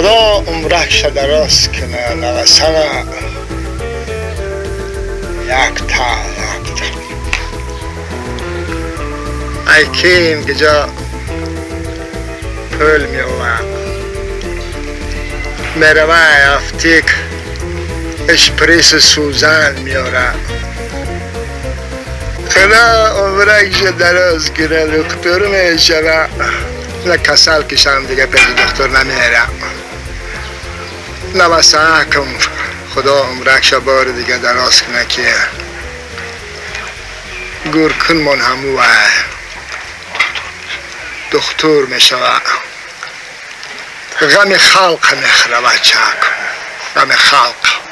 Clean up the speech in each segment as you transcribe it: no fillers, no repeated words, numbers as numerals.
خدا عمرش دراز کنه نوسمه یک تا ای کیم گجا پول میوه مروه افتیک اشپریس سوزن میاره خدا عمرش دراز کنه دکتر میشوه نه کسل کشم دیگه پیش دکتر نمیره نوسه کم خدا عمرش بار دیگه دراز کنه که گرکن من هموه دکتر میشوه غم خلق نخره بچه غم خلق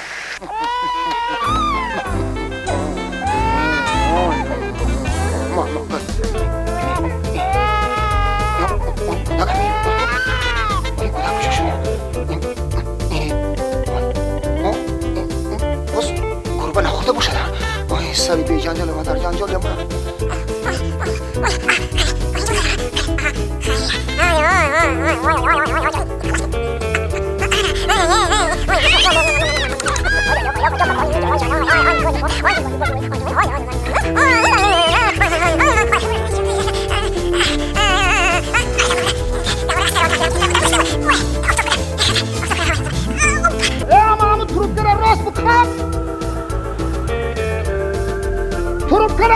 قربان خدا باشه آی سری بی جنجال و در جنجال یمونه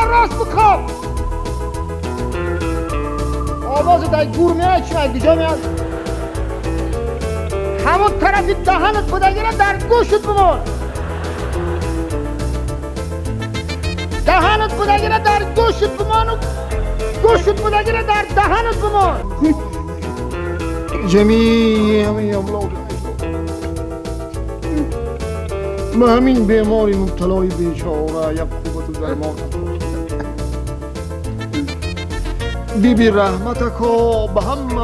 راست بخواب آواز دای گور میاد شاید دیجا میاد همون طرفی دهنت بودگیره در گوشت بمون دهنت بودگیره در گوشت بمون و گوشت بودگیره در دهنت بمون جمیع همه املاک به همین بیماری مبتلای بیچاره یک قوت درمان بی بی رحمتک به همه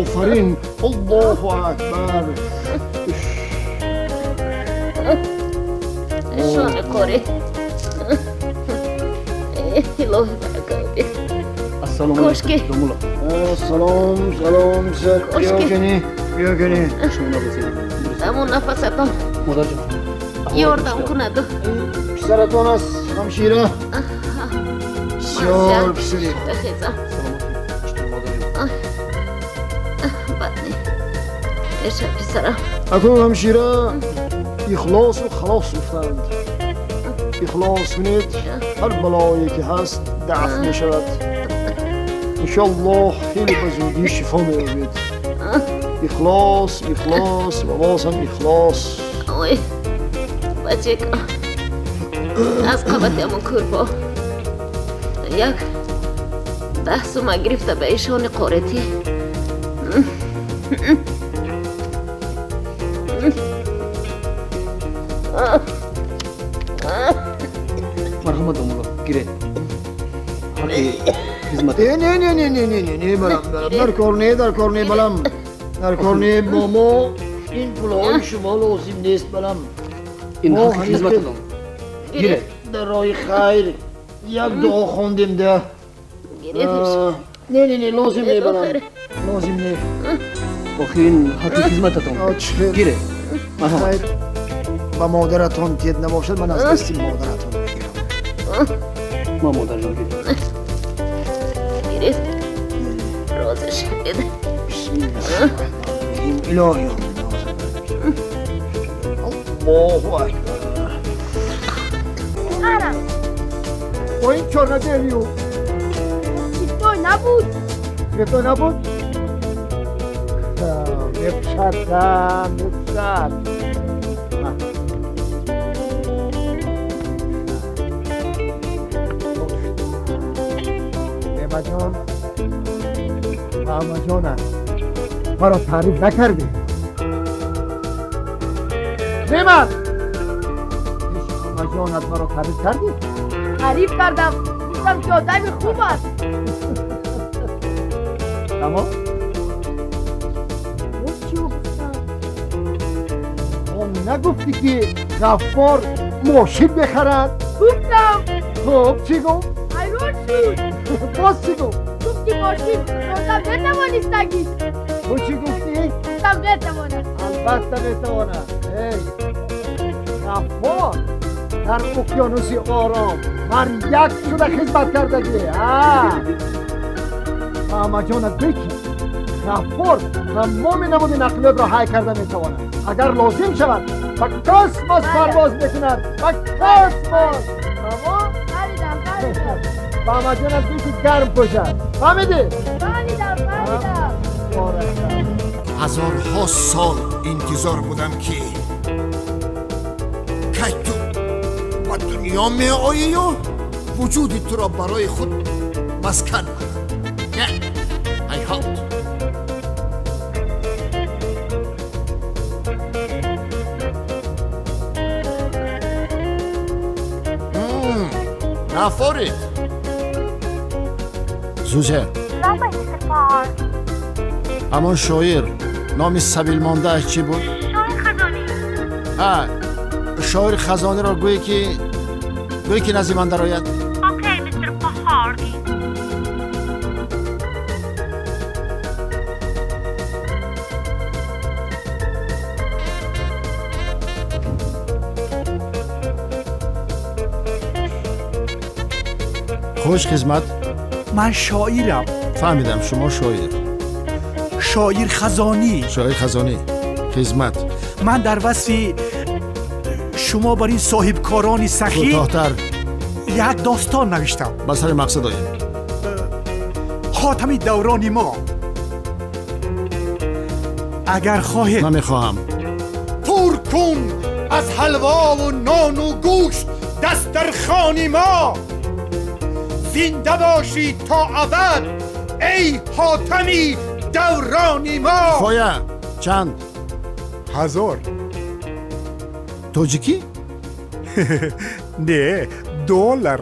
آفرین الله اکبر شانه کاره الهی برکاته السلام کشکی سلام زد بیا کنی همون نفستان مادر جان یاردم کنه دو پسرتان است همشیره بسیار پسری بخیزم بدنی ایشه پسرم اکنون همشیره اخلاص و خلاص افتند اخلاص کنید هر بلایی که هست دفع می شود انشاءالله خیلی بزودی شفا می یابید اخلاص و باز هم اخلاص اوی بچه که از قبطی همون کربا یک 10 سومه گرفته به ایشان قارتی مرحمت مولا گیره خدمت نه بلم در کار نه بلم در کار نه ماما این پولای شما لازم نیست بلم این حق خدمت دارم گیره در راه خیر یک دعا خوندیم ده نه لازم نه بلم لازم نه آخه این حق خدمت دارم گیره خیر با مادرتان تید نباشد من از دستی مادرتان بگیرم ما مادر جان گیره گیرید رازش بده بسم الله الهی الله اکبر با این چار ندهلیو تو نبود تو نبود نفشد ماما جانم مرا تعریف نکردی نعمت ماما جانت مرا تعریف کردی تعریف کردم گفتم که آدمی خوب است تمام چی گفتم نگفتی که غفار ماشین بخرد گفتم خب چی گفت حیران شد باز چی گفت گفتی ماشین روزم نتوانستگی تو چی گفتی گفتم بتوانم. البته میتوانم. غفار در اقیانوس آرام هر یک شده خدمت کردگی. اما جانت بکی غفار تمام نمود نقلیات را حی کرده میتواند. اگر لازم شود با کاسموس پرواز میکند. با کاسموس. اما فهمیدم. با اما جانت بکی گرم کشد. فهمیدی؟ فهمیدم. هزارها سال انتظار بودم که تو با دنیا می آیی و وجودی تو را برای خود مسکن کنم. نه هیهات. نفرید زوزه اما شاعر نام سبیل مانده اش چی بود؟ شاعر خزانی را گویی که نزد من درآید. اوکی مستر پهاردی. خوش خدمت. من شاعرم. فهمیدم شما شاعر خزانی. شاعر خزانی. خدمت. من در وصف شما بر این صاحب کاران سخی کوتاه‌تر یک داستان نوشتم. با سر مقصد آیم. حاتم دوران ما اگر خواهید نمیخواهم. پر کن از حلوا و نان و گوشت دسترخوان ما. زنده باشی تا ابد ای حاتمی دوران ما. خویا چند؟ 1000. توجیکی؟ نه $.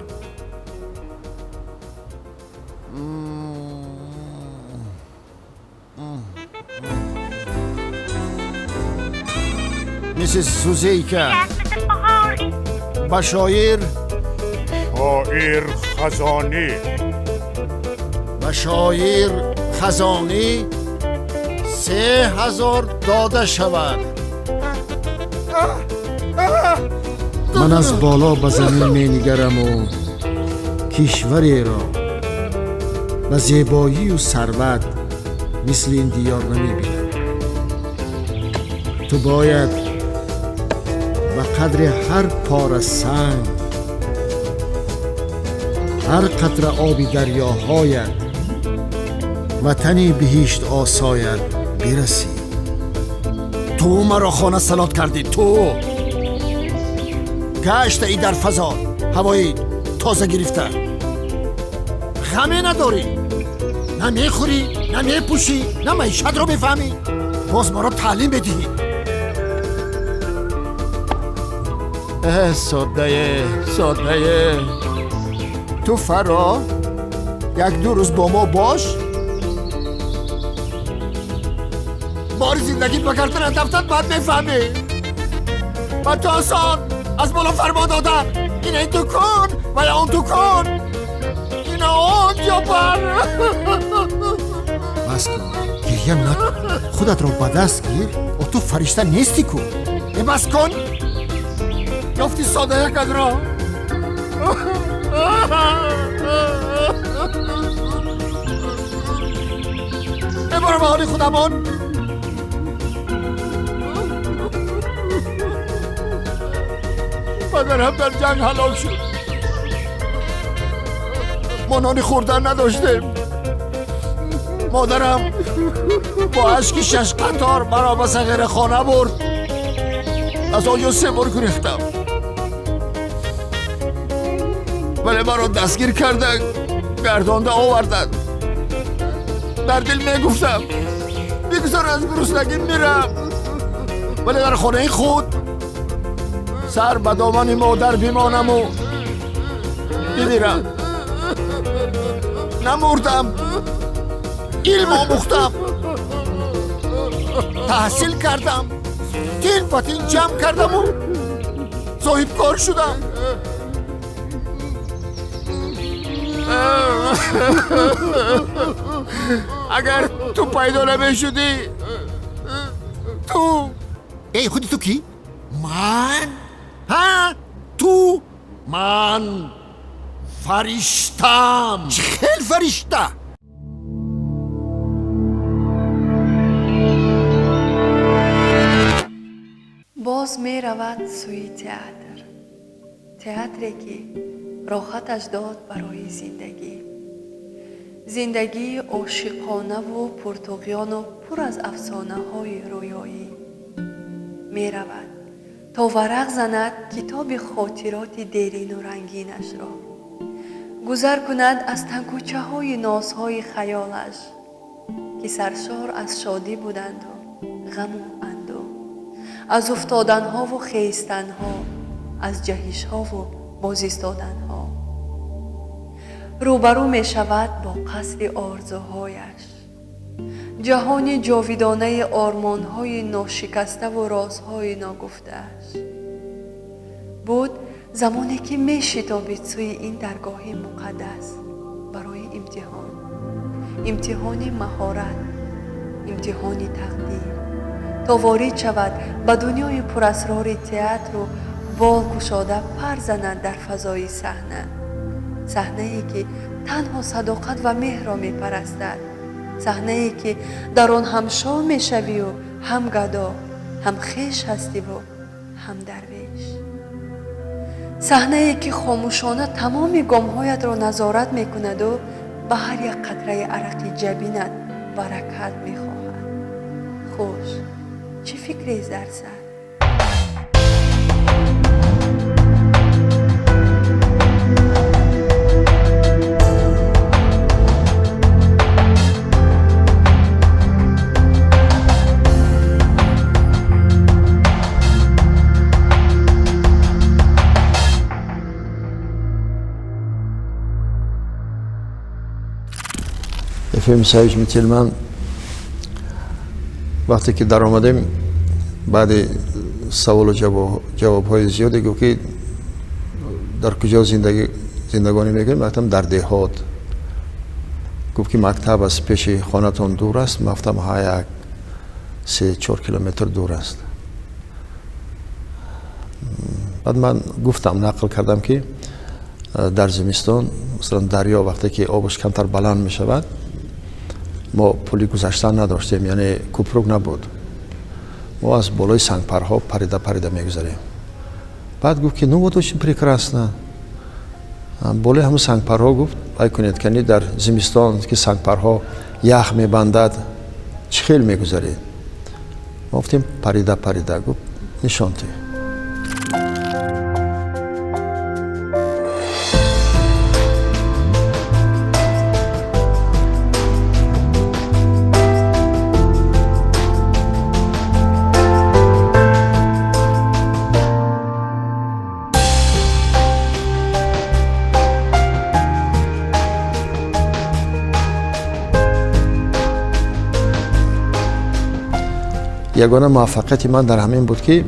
میسیس سوزیکا مستر پهاردی. با شاعر خزانی و شاعر خزانی 3000 داده شود. من از بالا به زمین می نگرم و کشوری را به زیبایی و ثروت مثل این دیار نمی بینم. تو باید به قدر هر پاره سنگ، هر قطره آبی دریاهایت وطنی بهشت آسایت برسی. تو مرا خانه سلات کردی. تو گشت ای در فضا هوایی تازه گرفته. غمی نداری، نه میخوری نه میپوشی نه معیشت رو بفهمی. باز ما را تعلیم بدهی. ساده تو فرا یک دو روز با ما باش. بار زندگی بکردن دفتر باید میفهمی. و تو آسان از بالا فرما دادن این تو کن و یا اون تو کن. این آنجا بر. بس کن گریم نکن. خودت رو به دست گیر و تو فرشته نیستی کن. بس کن. یافتی ساده یک را. ببارم به حالی خودمان. بدنم در جنگ حلال شد. ما نانی خوردن نداشتیم. مادرم با اشک 6 قطار مرا به صغیر خانه برد. از آنجا 3 بار گریختم. ولی مرا دستگیر کردن، گردانده آوردن. در دل میگفتم بگذار از گرسنگی میرم. ولی در خانه خود سر به دامن مادر بمانم و بمیرم. نمردم، علم آموختم، تحصیل کردم، تین پتین جمع کردم و صاحب کار شدم. اگر تو پیدا نمی شدی تو ای خودی تو کی؟ من؟ ها؟ تو؟ من فرشتم. خیلی فرشته. باز می رود سوی تئاتر، تئاتری که راحتش داد برای زندگی، زندگی عاشقانه و پرتقیان و پر از افسانه های رویایی. می رود تا ورق زند کتاب خاطرات دیرین و رنگینش را، گذر کند از تنگوچه های نازهای خیالش که سرشار از شادی بودند و غم و اندوه، از افتادنها و خیستنها، از جهشها و بازایستادنها. روبرو می شود با قصر آرزوهایش، جهان جاویدانه آرمانهای ناشکسته و رازهای ناگفته‌اش. بود زمانی که می شتابید سوی این درگاه مقدس برای امتحان مهارت، امتحان تقدیر، تا وارد شود به دنیای پراسرار تئاتر و بال گشاده پر زند در فضای صحنه، صحنه‌ای که تنها صداقت و مهر را می‌پرستد، صحنه‌ای که در آن هم شاه می‌شوی و هم گدا، هم خویش هستی و هم درویش، صحنه‌ای که خاموشانه تمام گام‌هایت را نظارت می‌کند و به هر یک قطره عرق جبینت برکت می‌خواهد. خوش، چه فکری است در سر؟ فیلم سایج میتیلمن وقتی که در آمدیم بعد سوال و جواب های زیادی گفت که در کجا زندگانی میکنیم؟ گفتم در دهات. گفت که مکتب از پیش خانه‌تون دور است؟ من گفتم ها یک 3-4 کیلومتر دور است. بعد من گفتم نقل کردم که در زمستان مثلا دریا وقتی که آبش کمتر بلند می شود ما پلی گذشتن نداشتیم، یعنی کوپروک نبود، ما از بالای سنگپرها پریده میگذاریم. بعد گفت که ну вот очень прекрасно. بالای همون سنگپرها گفت ای کنید کنی در زمستان که سنگپرها یخ میبندد چه خیلی میگذارید؟ ما گفتیم پریده گفت نشانتی. یگانه موفقیت من در همین بود که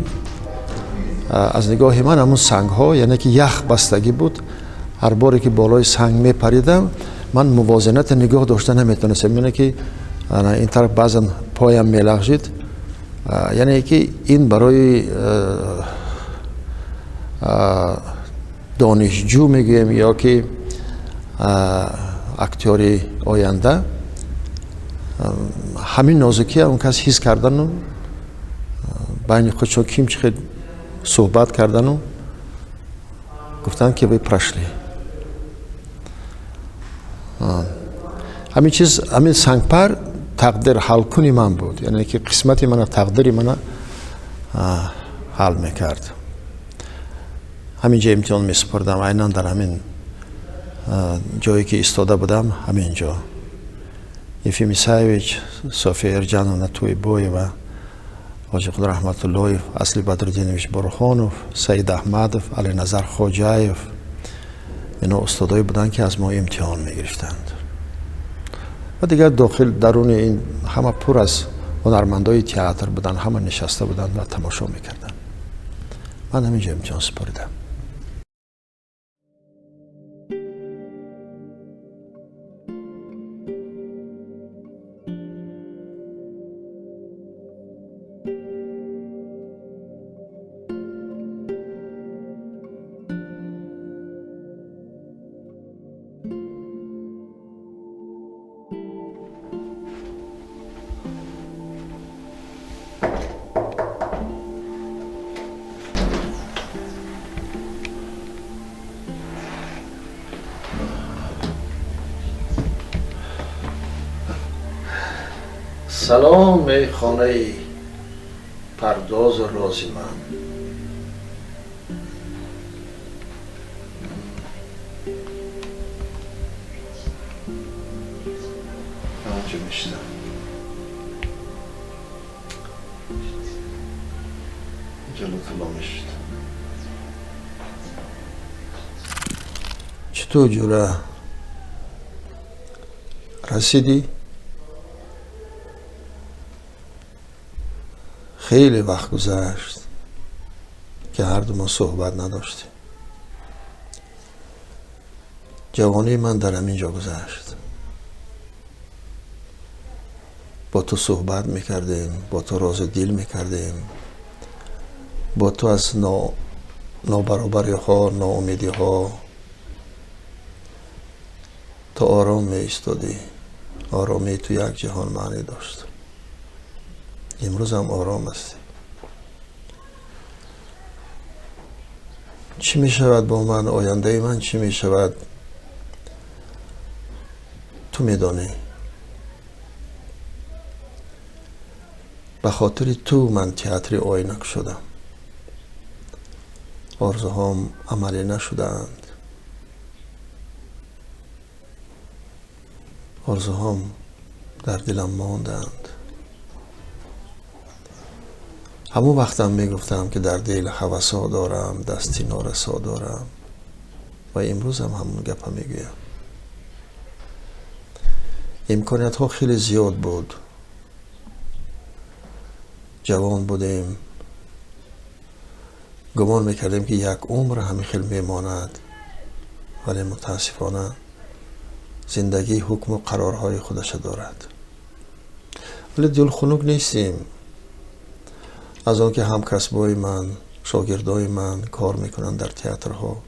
از نگاه من همون سنگ ها، یعنی که یخ بستگی بود، هر باری که بالای سنگ می پریدم من موازنت نگاه داشته نمیتونستم، یعنی که این طرف بعضا پایم می لغزید، یعنی که این برای دانشجو میگیم یا که اکتوری آینده، همین نازکی اون کس حس کردن و بین خودشون کیم چه صحبت کردن و گفتن که بی پرشلی همین چیز، همین سنگپر تقدیر حل کنی من بود، یعنی که قسمتی من تقدیری من حل میکرد. همینجا امتحان میسپردم، عیناً در همین جایی که ایستاده بودم همینجا. Ефим Исаевич, София Эрджановна Туйбоева, Ожиқул Рахматуллоев, Асли Бадрудинович Борхонов, Саид Ахмадов, Алиназар Ходжаев, اینا استادایی بودن که از ما امتحان میگرفتند و دیگر داخل درون این همه پر از هنرمندای تئاتر بودن، همه نشسته بودن و تماشا میکردن. من همینجا امتحان سپاریدم. سلام خانه پرداز و رازی من. آنجا میشتم جلو طلا میشتم. چطور جوره؟ رسیدی؟ خیلی وقت گذشت که هر دو ما صحبت نداشتیم. جوانی من در همینجا گذشت. با تو صحبت میکردیم، با تو راز دل میکردیم، با تو از نابرابری ها، ناامیدی ها تا آرام می ایستادی. آرامی تو یک جهان معنی داشت. امروز هم آرام هستی. چی می شود با من؟ آینده من چی می شود؟ تو می دانی. به خاطر تو من تئاتر آینک شدم. آرزوهام عملی نشدند. آرزوهام در دلم ماندند. همون وقتم میگفتم که در دل هوسا دارم، دستی نارسا دارم و امروز هم همون گپ میگویم. امکانیت ها خیلی زیاد بود. جوان بودیم، گمان میکردیم که یک عمر همین خیلی میماند، ولی متاسفانه زندگی حکم و قرارهای خودش دارد. ولی دل خنک نیستیم. از آن که هم کسبای من، شاگردای من کار میکنند در تئاترها،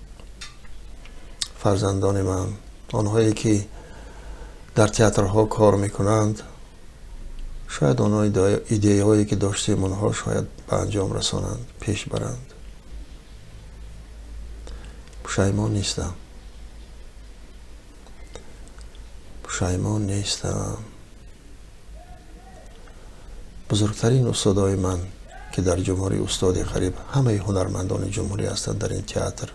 فرزندان من، آنهایی که در تئاترها کار میکنند، شاید آنها ایده هایی که داشتیم آنها شاید به انجام رسانند، پیش برند. پشیمان نیستم. پشیمان نیستم. بزرگترین استادای من که در جمهوری استاد غریب، همه هنرمندان جمهوری هستند، در این تئاتر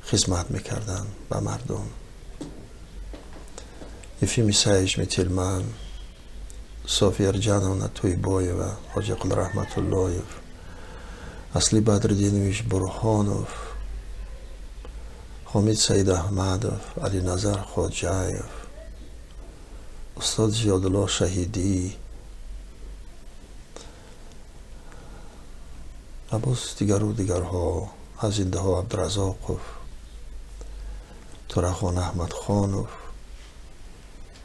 خدمت میکردن به مردم. افیم سایش تلمن، صافی ارجان توی بای و حاج قل رحمت الله، اصلی بدردینویش برهانوف، حامد سید احمدوف، علی نظر خواجه‌ایف، استاد زیادالله شهیدی و باز دیگر و دیگرها، از زنده ها عبدالرزاقوف، ترخان احمد خانوف،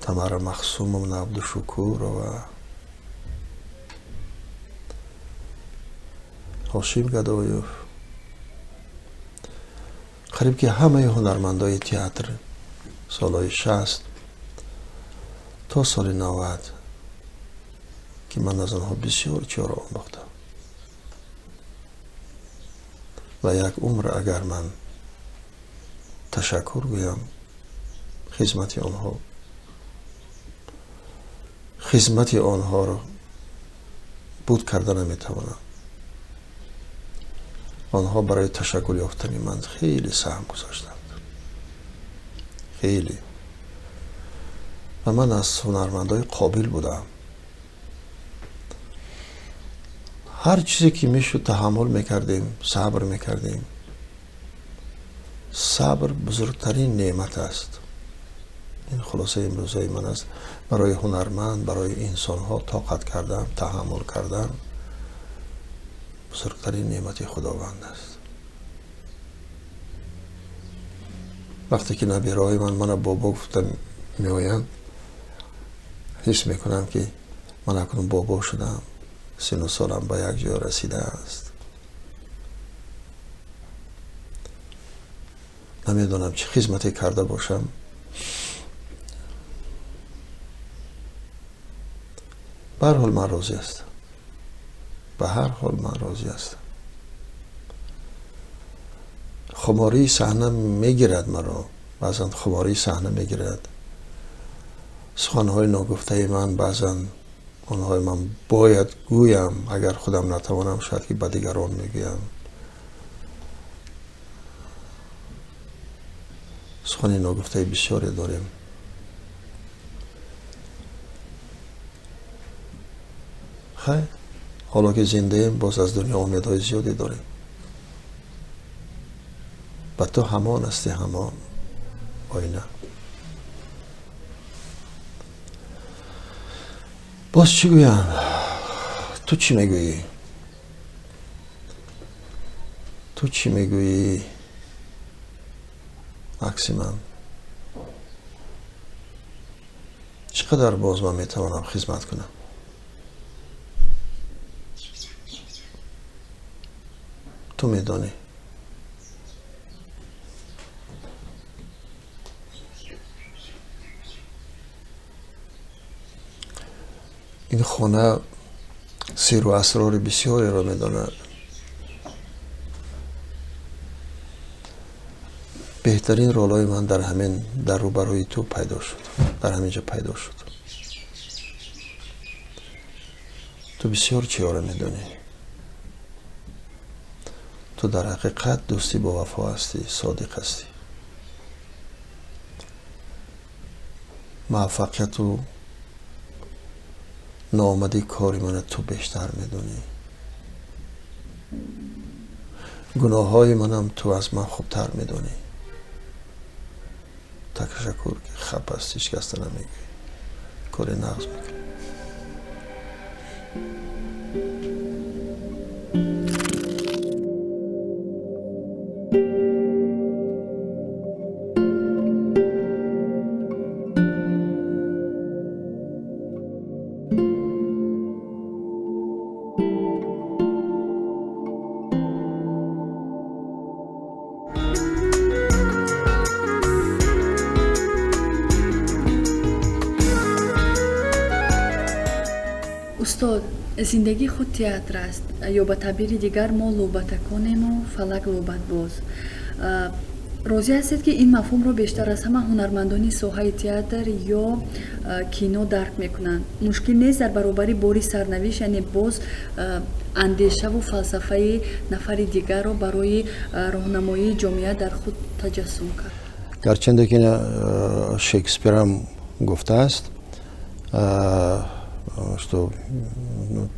تمر مخصوم و عبدالشکور و هاشم گدایوف. قریب که همه هنرمندای تئاتر سالهای 60 تا سال 90 که من از آنها بسیار چیزا آموختم و یک عمر اگر من تشکر گویم خدمت آنها رو بود کرده نمیتوانم. آنها برای تشکر یافتن من خیلی سهم گذاشتند، خیلی. و من از هنرمندای قابل بودم. هر چیزی که میشد تحمل میکردیم، صبر میکردیم. صبر بزرگترین نعمت است. این خلاصه امروزه من است. برای هنرمند، برای انسان ها طاقت کردن، تحمل کردن بزرگترین نعمت خداوند است. وقتی که نبیرهای من بابا گفتن میآیند، حس میکنم که من اکنون بابا شدم، سن و سالم به یک جا رسیده است. نمیدونم چه خدمتی کرده باشم. به هر حال من راضی هستم. به هر حال من راضی هستم. خماری صحنه میگیرد مرا، بعضا خماری صحنه میگیرد. سخنهای ناگفته من بعضا آنهای من باید گویم، اگر خودم نتوانم شاید که به دیگران میگویم. سخن ناگفته بسیاری داریم. خیر، حالا که زنده ایم باز از دنیا امیدهای زیادی داریم. و تو همان هستی، همان آینه. باز چی گویم؟ تو چی میگویی؟ تو چی میگویی؟ عکس من چقدر باز من میتوانم خدمت کنم؟ تو میدانی. این خانه سیر و اسرار بسیاری را میداند. بهترین رولای من در همین در روبروی تو پیدا شد، در همینجا پیدا شد. تو بسیار چیزا را میدانی. تو در حقیقت دوستی با وفا هستی، صادق هستی. موفقیت و ناآمدی کاری من تو بیشتر میدونی. گناه های منم تو از من خوبتر میدونی. تشکر که خب هستی، شکسته نمیگی، کاری نقض میکنی. استاد، زندگی خود تئاتر است یا به تعبیر دیگر ما لوبتکانیم و فلک لوبت باز. راضی هستید که این مفهوم رو بیشتر از همه هنرمندان ساحه تئاتر یا کینو درک میکنند؟ مشکل نیست در برابر باری سرنوشت، یعنی باز اندیشه و فلسفه نفر دیگر رو برای راهنمایی جامعه در خود تجسم کرد؟ گرچنده که شکسپیر هم گفته است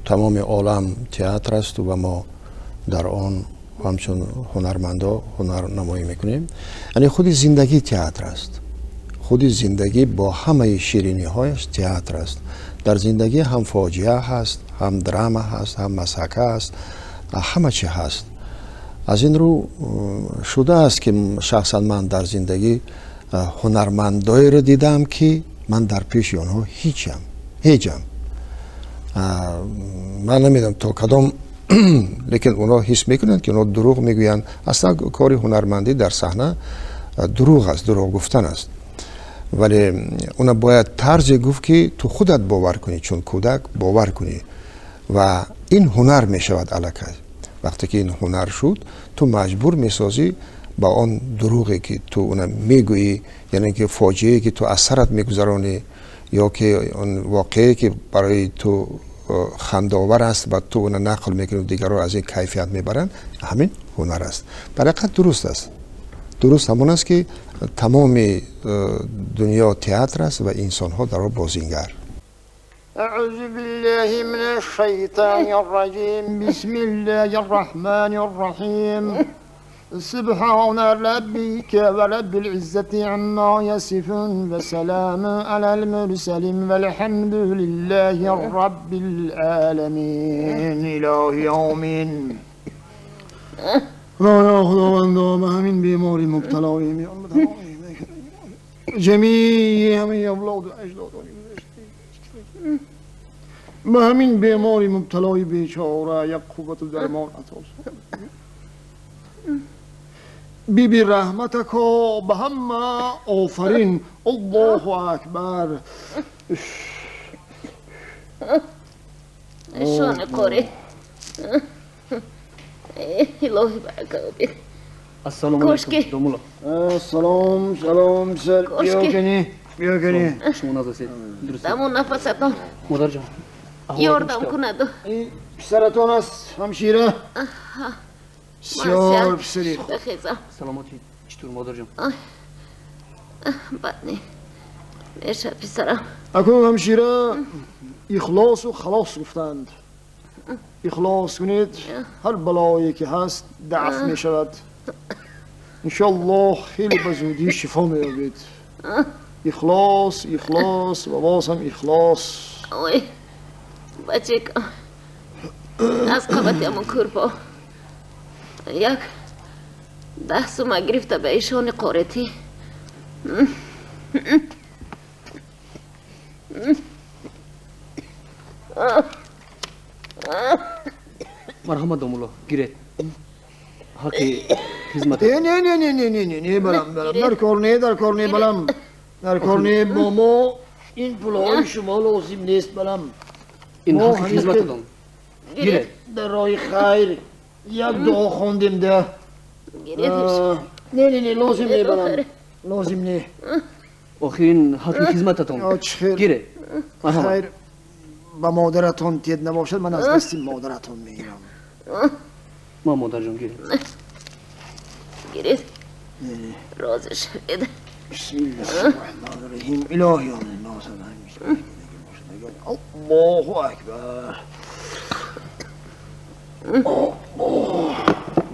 تمام عالم تئاتر است و ما در آن همچون هنرمندا هنر نمایی میکنیم. یعنی خود زندگی تئاتر است. خود زندگی با همه شیرینی هایش تئاتر است. در زندگی هم فاجعه هست، هم دراما هست، هم مسحکه هست، همه چی هست. از این رو شده است که شخصا من در زندگی هنرمندایی رو دیدم که من در پیش آنها هیچم. من نمیدونم تا کدام لیکن اونا حس میکنند که اونا دروغ میگویند. اصلا کاری هنرمندی در صحنه دروغ است، دروغ گفتن است. ولی اونا باید طرز گفت که تو خودت باور کنی، چون کودک باور کنی و این هنر میشود الکه. وقتی که این هنر شد تو مجبور میسازی با آن دروغی که تو اونا میگویی، یعنی که فاجعه‌ای که تو اثرت میگذرانی یا که اون واقعی که برای تو خنده‌آور است و تو اون نقل میکنی و دیگران از این کیفیت میبرن، همین هنر است. برای حقیقت درست است. درست همون است که تمام دنیا تئاتر است و انسان ها در آن بازیگر. أعوذ بالله من الشيطان الرجيم بسم الله الرحمن الرحيم سبحان ربك ورب العزة عما يصفون وسلام على المرسلين والحمد لله رب العالمين إله يومين خدا خداوندا به همین بیماری مبتلاییم جمیع همه اولاد و اجداد به همین بیماری مبتلای بیچاره یک قوت و درمان عطا بی بی رحمتک به همه آفرین. الله اکبر. شانه کاری الهی برکه بید. السلام علیکم دومولا. سلام سلام سر بیا کنی شما ناز هستید. درست دمون نفستان. مادر جان یاردم کند. این پسرتون است همشیره بسیار پسری بخیزم. سلامتی چطور مادر جان؟ بد نی. میشه پسرم. اکنون همشیره اخلاص و خلاص گفتند اخلاص کنید هر بلایی که هست دفع می شود انشالله خیلی بزودی شفا می یابید اخلاص اخلاص و باز هم اخلاص اوی بچه که از قبطی همون کرپا یک 10 سومه گرفته به ایشان قارتی مرحمت دامولا گیرید حقی خدمت نه نه نه نه نه نه نه بلم در کار نه بلم در کار نه با ما این پولای شما لازم نیست بلم این حقی خدمتتون گیرید در راه خیر یک دعا خواندیم ده نه نه نه لازم نه بلم لازم نه آخرین حقی خدمتتون چه گیرید مرحمت خیر با مادرتون تید نباشد من از دست مادرتون میگیرم ما مادر جان گیرید گرید رازش بده بسم الله الرحمن الرحیم الهی آمین الله اکبر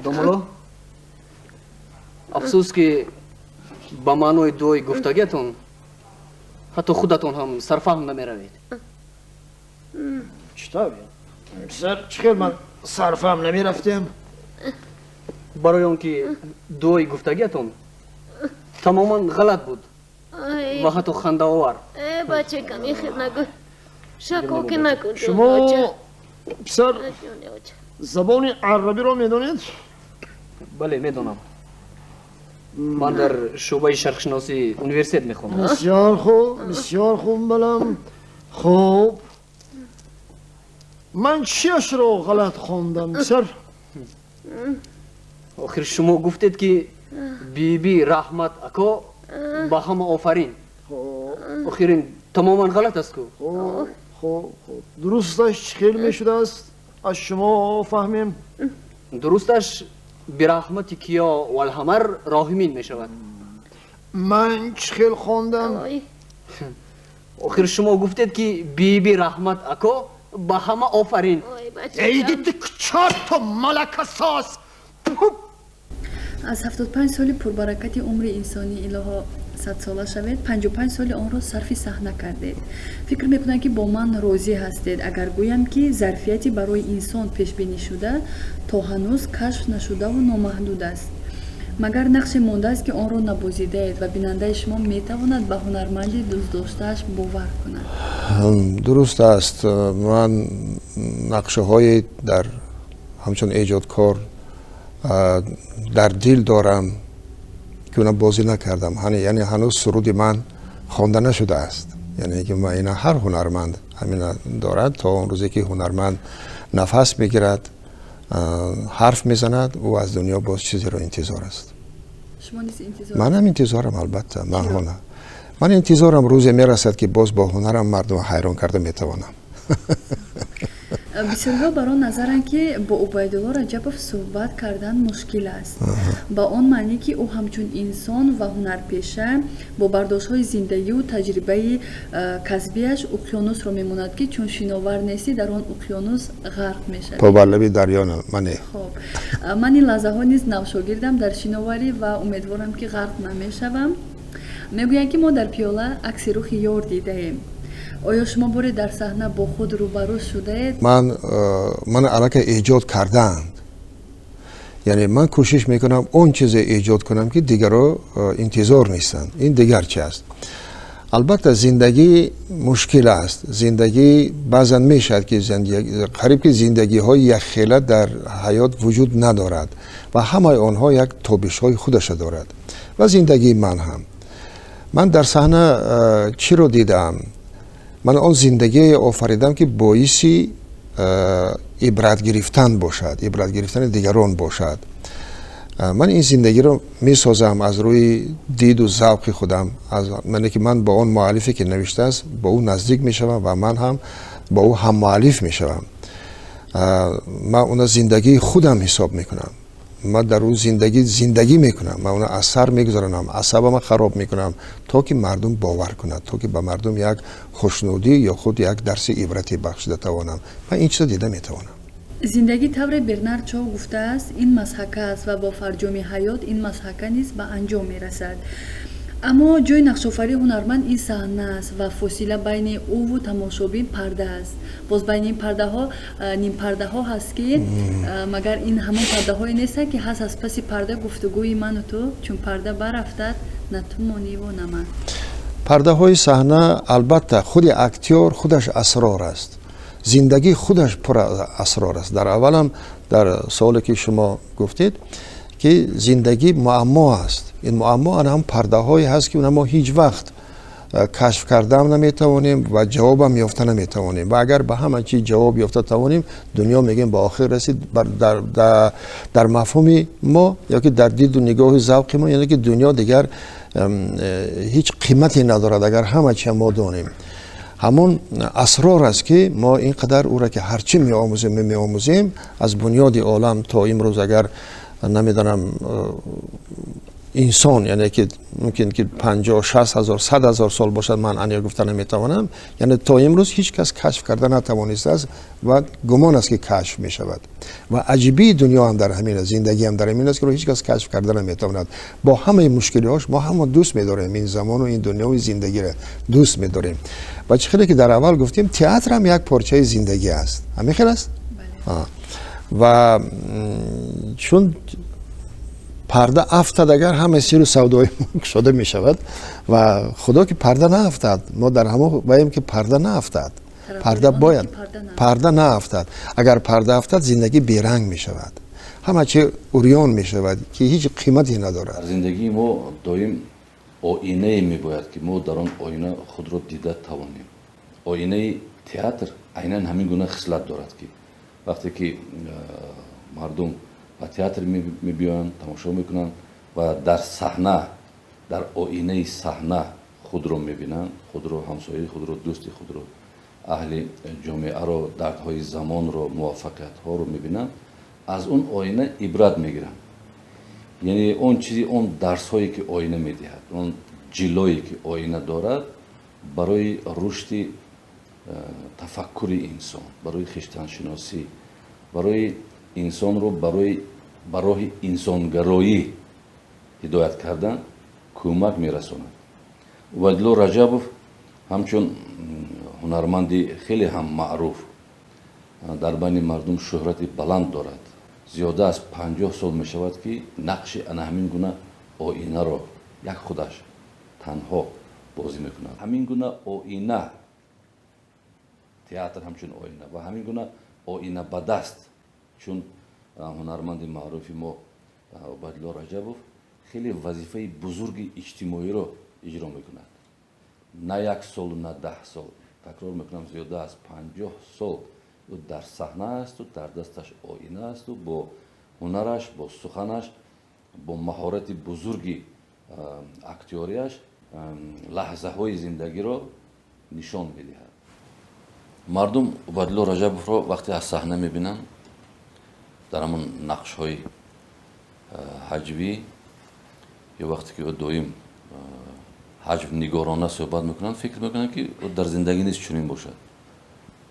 دامولا افسوس که با معنای دوی گفتگیتون حتی خودتون هم سرفهم نمیروید چطور سر چخیر من صرفم نمیرفتم برای آنکه دوی گفتگیتون تماما غلط بود و حتی خنده آور بچه کمی خیلی نگو شکو که نکن شما پسر زبان عربی رو میدونید؟ بله میدونم من در شعبه شرقشناسی اونیورسیت میخونم بسیار خوب بلم خوب من چیش رو غلط خوندم سر آخر شما گفتید که بی بی رحمت اکا با هم آفرین آخرین تماما غلط است کو خوب درستش خیلی میشده است از شما فهمیم درستش بی رحمت کیا و الحمر راهمین میشود من خیلی خوندم آخر شما گفتید که بی بی رحمت اکا با هم آفرین ایدید کچار تو ملک اساس از 75 سال پربرکت عمر انسانی الها 100 ساله شوید 55 سال آن را صرف صحنه کردید فکر میکنم که با من راضی هستید اگر گویم که ظرفیتی برای انسان پیش بینی شده تا هنوز کشف نشده و نامحدود است مگر نقش مانده است که آن را نبازیدید و بیننده شما میتواند به هنرمندی دوست داشتهاش باور کند درست است من نقشه های در همچون ایجادکار در دل دارم که اونا بازی نکردم یعنی هنوز سرود من خوانده نشده است یعنی که ما اینا هر هنرمند همین دارد تا اون روزی که هنرمند نفس میگیرد حرف میزند او از دنیا باز چیزی رو انتظار است شما نیز انتظار من هم انتظارم البته من انتظارم روزی میرسد که باز با هنرم مردم حیران کرده میتوانم بسیارها برای نظرند که با عبیدالله رجبوف صحبت کردن مشکل است با آن معنی که او همچون انسان و هنرپیشه با برداشت‌های زندگی و تجربه کسبیش اقیانوس را میماند که چون شناور نیستی در آن اقیانوس غرق میشوی پابرلبی دریا منه خب من این لحظه ها نیز نوشاگردم در شناوری و امیدوارم که غرق نمیشوم میگویند که ما در پیاله عکس رخ یار دیده‌ایم آیا شما باری در صحنه با خود روبرو شده اید؟ من علاقه ایجاد کردند یعنی من کوشش میکنم اون چیز ایجاد کنم که دیگر رو انتظار نیستند این دیگر چی است البته زندگی مشکل است زندگی بعضا میشد که قریب که زندگی های یک خیلت در حیات وجود ندارد و همه آنها یک تابش های خودش دارد و زندگی من در صحنه چی رو دیدم من آن زندگی آفریدم که باعثی عبرت گرفتن باشد عبرت گرفتن دیگران باشد من این زندگی رو میسازم از روی دید و ذوق خودم، از من که من با اون مؤلفی که نوشته است با او نزدیک میشوم و من هم با او هم مؤلف میشوم. من اون زندگی خودم حساب میکنم، من در اون زندگی میکنم، من اون اثر میگذارم، اعصابم خراب میکنم تا که مردم باور کنند، تا که به مردم یک خوشنودی یا خود یک درس عبرتی بخشیده توانم. من این چیز دیده میتوانم. زندگی طور برنارد شو گفته است این مسحک است و با فرجام حیات این مسحک نیز به انجام میرسد. اما جای نقش‌آفری هنرمند این صحنه است و فاصله بین او و تماشابین پرده است. باز بین این پرده ها نیم پرده ها هست که مگر این همون پرده های نیست که هست از پس پرده گفتگوی من و تو، چون پرده برافتد نه تو مانی و نه من. پرده های صحنه البته خود اکتور خودش اسرار است، زندگی خودش پر اسرار است. در اولم در سوالی که شما گفتید که زندگی معما است، این معما هم پرده هایی هست که ما هیچ وقت کشف کردم نمیتوانیم و جواب هم یافته نمیتوانیم و اگر به همه چی جواب یافته توانیم دنیا میگیم با آخر رسید. در مفهوم ما یا که در دید و نگاه ذوق ما یعنی که دنیا دیگر هیچ قیمتی ندارد اگر همه چی ما دانیم. همون اسرار است که ما اینقدر او را که هرچی میآموزیم از بنیاد عالم تا امروز، اگر نمیدانم انسان یعنی که ممکن که 50 60 هزار 100 هزار سال باشد من انیا گفته نمیتوانم، یعنی تا امروز هیچ کس کشف کرده نتوانسته است و گمان است که کشف می شود. و عجیبی دنیا هم در همین است، زندگی هم در همین است که هیچ کس کشف کرده نمیتواند. با همه مشکلاتش ما هم دوست می‌داریم این زمان و این دنیا و زندگی را دوست می‌داریم. و چه خیلی که در اول گفتیم تئاتر هم یک پارچه زندگی است. همین خیلی است؟ و چون پرده افتاد اگر همه سیر و سودای شده می شود و خدا که پرده نه افتاد، ما در همه بایم که پرده نه افتاد، پرده باید پرده نه افتاد. اگر پرده افتاد زندگی بیرنگ می شود، همه چی اوریان می شود که هیچ قیمتی ندارد. در زندگی ما دایم آینه می باید که ما در آن آینه خود را دیده توانیم. آینه تئاتر عیناً همین گونه خصلت دارد که وقتی که مردم و تئاتر میبینن تماشا میکنن و در صحنه در آینه صحنه خود رو میبینن، خود رو همسایه خود رو دوستی خود رو اهل جامعه رو دردهای زمان رو موفقیت ها رو میبینن، از اون آینه عبرت میگیرن. یعنی اون چیزی اون درس هایی که آینه میدهد، اون جلویی که آینه دارد برای رشد تفکر انسان، برای خویشتن شناسی، برای انسان رو برای انسانگرایی هدایت کردن کمک میرساند. وادلو رجبوف همچون هنرمندی خیلی هم معروف در بین مردم شهرت بلند دارد. زیاده از 50 سال می شود که نقش همین گونه آینه را یک خودش تنها بازی میکند. همین گونه آینه تئاتر همچون آینه و همین گونه آینه به دست، چون هنرمند معروفی ما عبدالله رجبوف خیلی وظیفه بزرگ اجتماعی رو اجرا میکند. نه یک سال نه 10 سال، تکرار میکنم زیاده از 50 سال او در صحنه است و در دستش آینه است و با هنرش، با سخنش، با مهارت بزرگی اکتیوریش لحظه های زندگی رو نشان میدهد. مردم عبدالله رجبوف رو وقتی از صحنه میبینن در همون نقش های حجوی یا وقتی که دویم حجو نگارانه صحبت میکنن فکر میکنن که در زندگی نیست چنین باشد.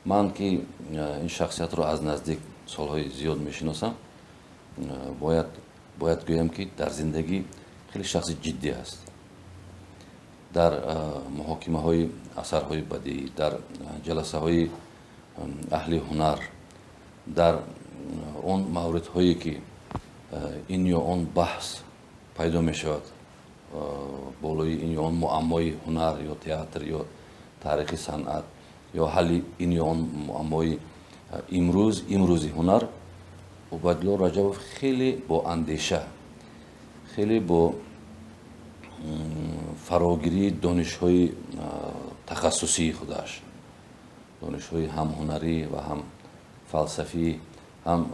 من که این شخصیت رو از نزدیک سالهای زیاد میشناسم باید گویم که در زندگی خیلی شخص جدی است. در محاکمه های اثرهای بدی، در جلسه های اهل هنر، در اون مورد هایی که این یا اون بحث پیدا می شود بالای این یا اون معمای هنر یا تئاتر یا تاریخ صنعت یا حل این یا اون معمای امروزی هنر، عبدالله رجبوف خیلی با اندیشه، خیلی با فراگیری دانش های تخصصی خودش، دانش های هم هنری و هم فلسفی هم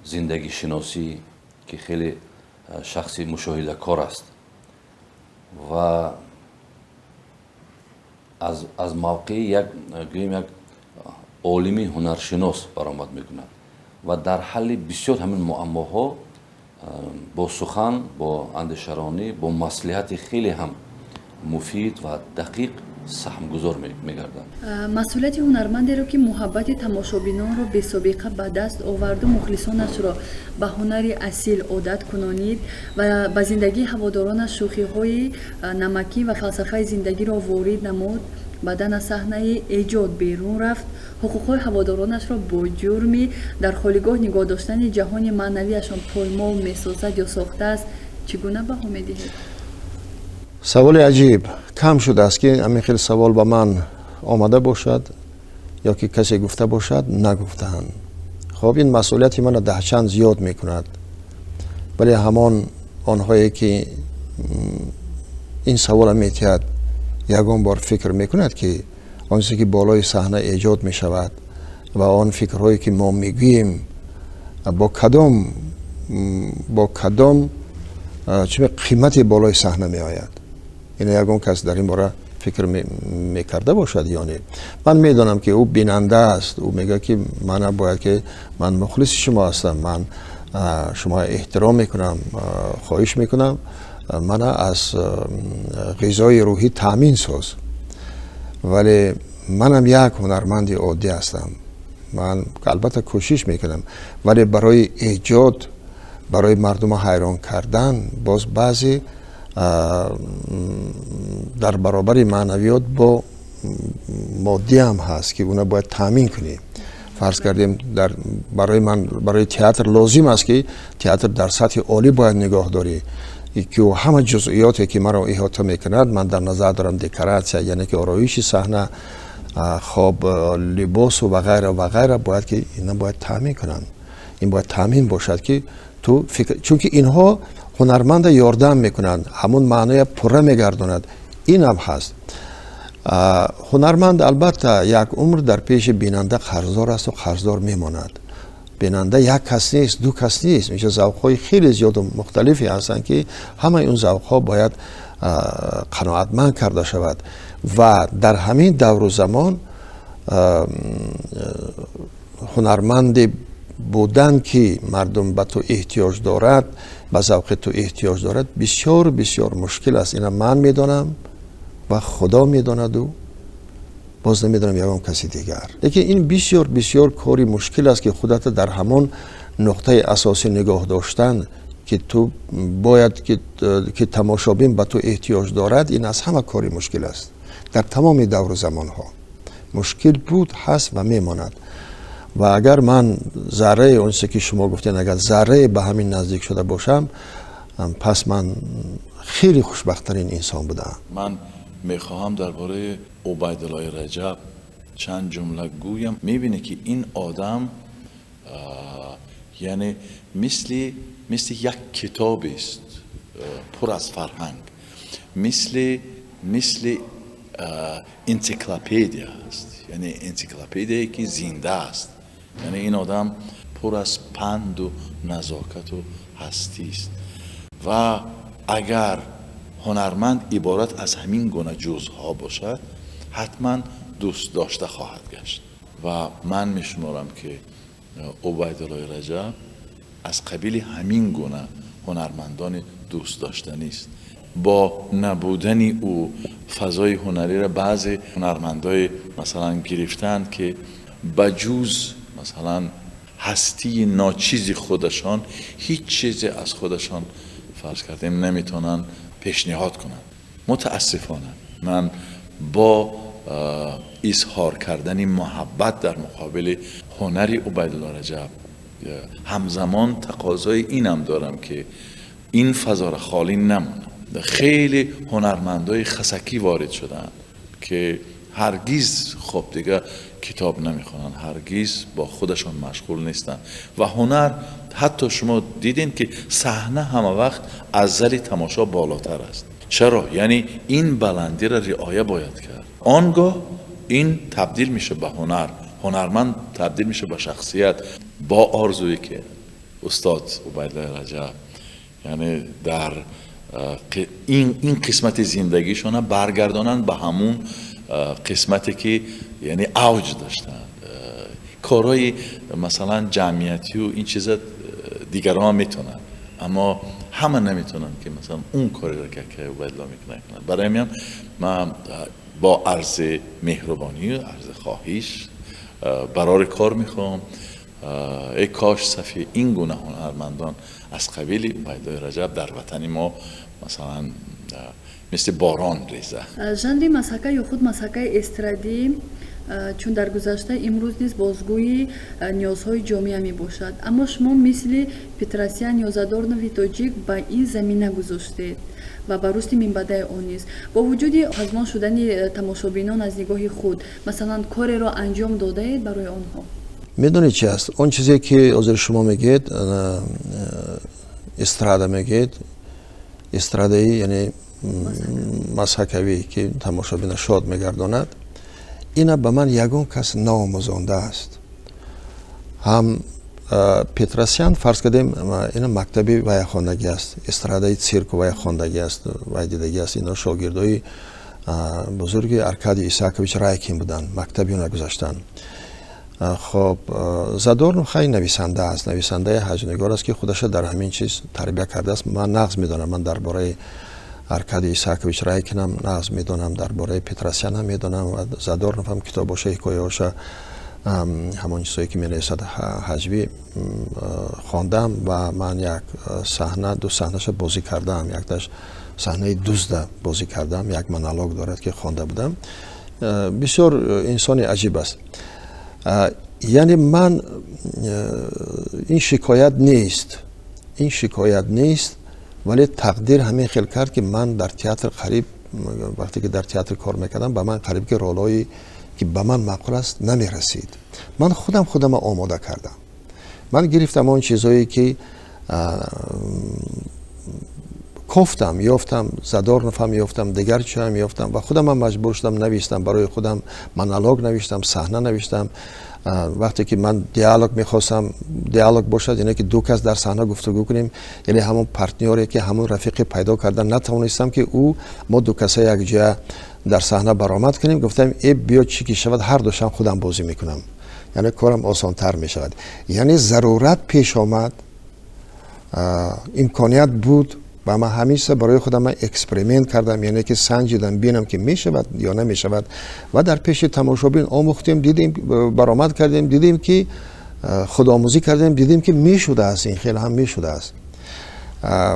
زندگی شناسی که خیلی شخصی مشاهده کار است و از موقع یک عالمی هنرشناس برآمد میکند و در حل بسیار همین معماها با سخن، با اندیشرانی، با مصلحت خیلی هم مفید و دقیق سهم گذار میگردند. مسئولیت هنرمندی رو که محبت تماشابینان رو به سابقه به دست آورد و مخلصانش را به هنر اصیل عادت کنانید و به زندگی هوادارانش شوخی‌های نمکی و فلسفه زندگی را وارد نمود، بعداً از صحنه ایجاد بیرون رفت، حقوق‌های هوادارانش را با جرمی در خالیگاه نگاه داشتن جهان معنویشان پایمال می‌سازد یا ساخته است. چگونه بها می‌دهید؟ سوال عجیب. کم شده است که همین خیلی سوال با من آمده باشد یا که کسی گفته باشد نگفتند. خب این مسئولیت من ده چند زیاد میکند، ولی همان آنهایی که این سوال میتید یگان بار فکر میکند که آنچه که بالای صحنه ایجاد میشود و آن فکرهایی که ما میگوییم با کدام قیمتی بالای صحنه میآید. این یگان کس در این باره فکر میکرده باشد یا نه. من میدانم که او بیننده است، او میگه که من باید که من مخلص شما هستم، من شما احترام میکنم، خواهش میکنم من از غذای روحی تامین ساز. ولی منم یک هنرمند عادی هستم، من البته کوشش میکنم، ولی برای ایجاد، برای مردم حیران کردن باز بعضی در برابر معنویات با مادی هم هست که اونا باید تامین کنیم. فرض کردیم برای تئاتر لازم است که تئاتر در سطح عالی باید نگاه داری که همه جزئیاتی که مرا احاطه میکند من در نظر دارم دکوراسیا، یعنی که آرایش صحنه، خواب، لباس و غیره و غیره باید که اینا باید تامین کنن. این باید تامین باشد که تو فکر، چون که اینها هنرمند یاردم میکنند، همون معنی پره میگرداند. این هم هست. هنرمند البته یک عمر در پیش بیننده قرضدار است و قرضدار میماند. بیننده یک کس نیست، دو کس نیست، میشه ذوق‌های خیلی زیاد و مختلفی هستند که همه اون ذوق‌ها باید قناعتمند کرده شود و در همین دور و زمان هنرمند بودن که مردم به تو احتیاج دارد، به ذوق تو احتیاج دارد، بسیار بسیار مشکل است. اینا من میدانم و خدا میداند و باز نمیدونم یکم کسی دیگر. لیکن این بسیار بسیار کاری مشکل است که خودت در همان نقطه اساسی نگاه داشتن که تو باید که تماشابین به تو احتیاج دارد، این از همه کاری مشکل است. در تمام دور زمان ها مشکل بود، هست و میماند. و اگر من ذره اونچه که شما گفتین اگر ذره به همین نزدیک شده باشم، پس من خیلی خوشبخت‌ترین انسان بودم. من میخواهم درباره عبیدالله رجب چند جمله گویم. میبینه که این آدم یعنی مثل یک کتاب است پر از فرهنگ، مثل انسیکلوپدیا است، یعنی انسیکلوپدیایی که زنده است. یعنی این آدم پر از پند و نزاکت و هستی است و اگر هنرمند عبارت از همین گونه جزها باشد حتما دوست داشته خواهد گشت و من میشمارم که عبیدالله رجب از قبیل همین گونه هنرمندان دوست داشتنی است. با نبودن او فضای هنری را بعضی هنرمندای مثلا گرفتند که بجوز مثلا هستی ناچیز خودشان هیچ چیزی از خودشان فرض کردیم نمیتونن پیشنهاد کنند. متاسفانه من با اظهار کردن محبت در مقابل هنری عبیدالله رجب همزمان تقاضای اینم دارم که این فضا را خالی نمونه. خیلی هنرمندای خسکی وارد شدن که هرگز خب دیگه کتاب نمیخونن، هرگز با خودشون مشغول نیستن و هنر حتی شما دیدین که صحنه همه وقت از زل تماشا بالاتر است. چرا؟ یعنی این بلندی را رعایت باید کرد. آنگاه این تبدیل میشه به هنر، هنرمند تبدیل میشه به شخصیت. با آرزویی که استاد عبیدالله رجب یعنی در این قسمت زندگیشون برگردانن به همون قسمتی که یعنی اوج داشتن. کارهای مثلا جمعیتی و این چیزا دیگران هم میتونن، اما همه نمیتونن که مثلا اون کاری رو که ودلا میکنن. برای من با عرض مهربانی و عرض خواهش برای کار میخوام ای کاش صفی این گونه هنرمندان از قبیل پیدای رجب در وطن ما مثلا مثل باران ریزه. ژانر مسحکه یا خود مسحکه استرادی چون در گذشته امروز نیز بازگوی نیازهای جامعه می باشد، اما شما مثل پتراسیان یا زادورنوی تاجیک با این زمینه گذاشتید و به رشد منبع آن نیست. با وجود آزمون شدن تماشابینان از نگاه خود مثلا کاری را انجام داده اید برای آنها؟ میدونید چی است؟ اون چیزی که حضور شما میگید استراده میگید، استراده یعنی مسحکوی که تماشابین شاد میگرداند، اینا به من یگون کس ناموزانده است. هم پتراسیان فرض کردیم اینا مکتبی وی خواندگی است، استراده سیرک وی خواندگی است، وی دیدگی است. اینا شاگردای بزرگ ارکادی ایساکویچ رایکین بودن، مکتبی اون گذاشتن. خب زادورنو خیلی نویسنده است، نویسنده هجونگار است که خودش در همین چیز تربیت کرده است. من نقض میدونم، من درباره ارکادی ایساکویچ رایکین هم نقض میدونم، درباره پتراسیان هم میدونم و زادورنو هم کتاباش حکایه‌اش همون چیزایی که می‌نویسد حجوی خواندم و من یک صحنه دو صحنه‌اش بازی کردم. یکش صحنه دزد بازی کردم، یک مونولوگ دارد که خوانده بودم. بسیار انسانی عجیب است. یعنی من این شکایت نیست، ولی تقدیر همین خیل کرد که من در تئاتر قریب وقتی که در تئاتر کار میکردم به من قریب که رولایی که به من معقول است نمیرسید. من خودم آماده کردم. من گرفتم اون چیزایی که کفتم، یافتم، زادورنو یافتم، دیگر چی هم یافتم و خودم هم مجبور شدم نوشتم، برای خودم مونولوگ نوشتم، صحنه نوشتم. وقتی که من دیالوگ میخواستم دیالوگ باشد، یعنی که دو کس در صحنه گفتگو کنیم، یعنی همون پارتنری که همون رفیقی پیدا کردن نتوانستم که ما دو کس یک جا در صحنه برآمد کنیم. گفتم ای بیا چی که شود هر دوشم خودم بازی میکنم، یعنی کارم آسان تر میشود. یعنی ضرورت پیش آمد، امکانیت بود و من همیشه برای خودم اکسپریمنت کردم، یعنی که سنجیدم ببینم که میشود یا نمیشود و در پیش تماشابین آموختیم، دیدیم، برآمد کردیم، دیدیم که خودآموزی کردیم، دیدیم که میشده است، این خیلی هم میشده است.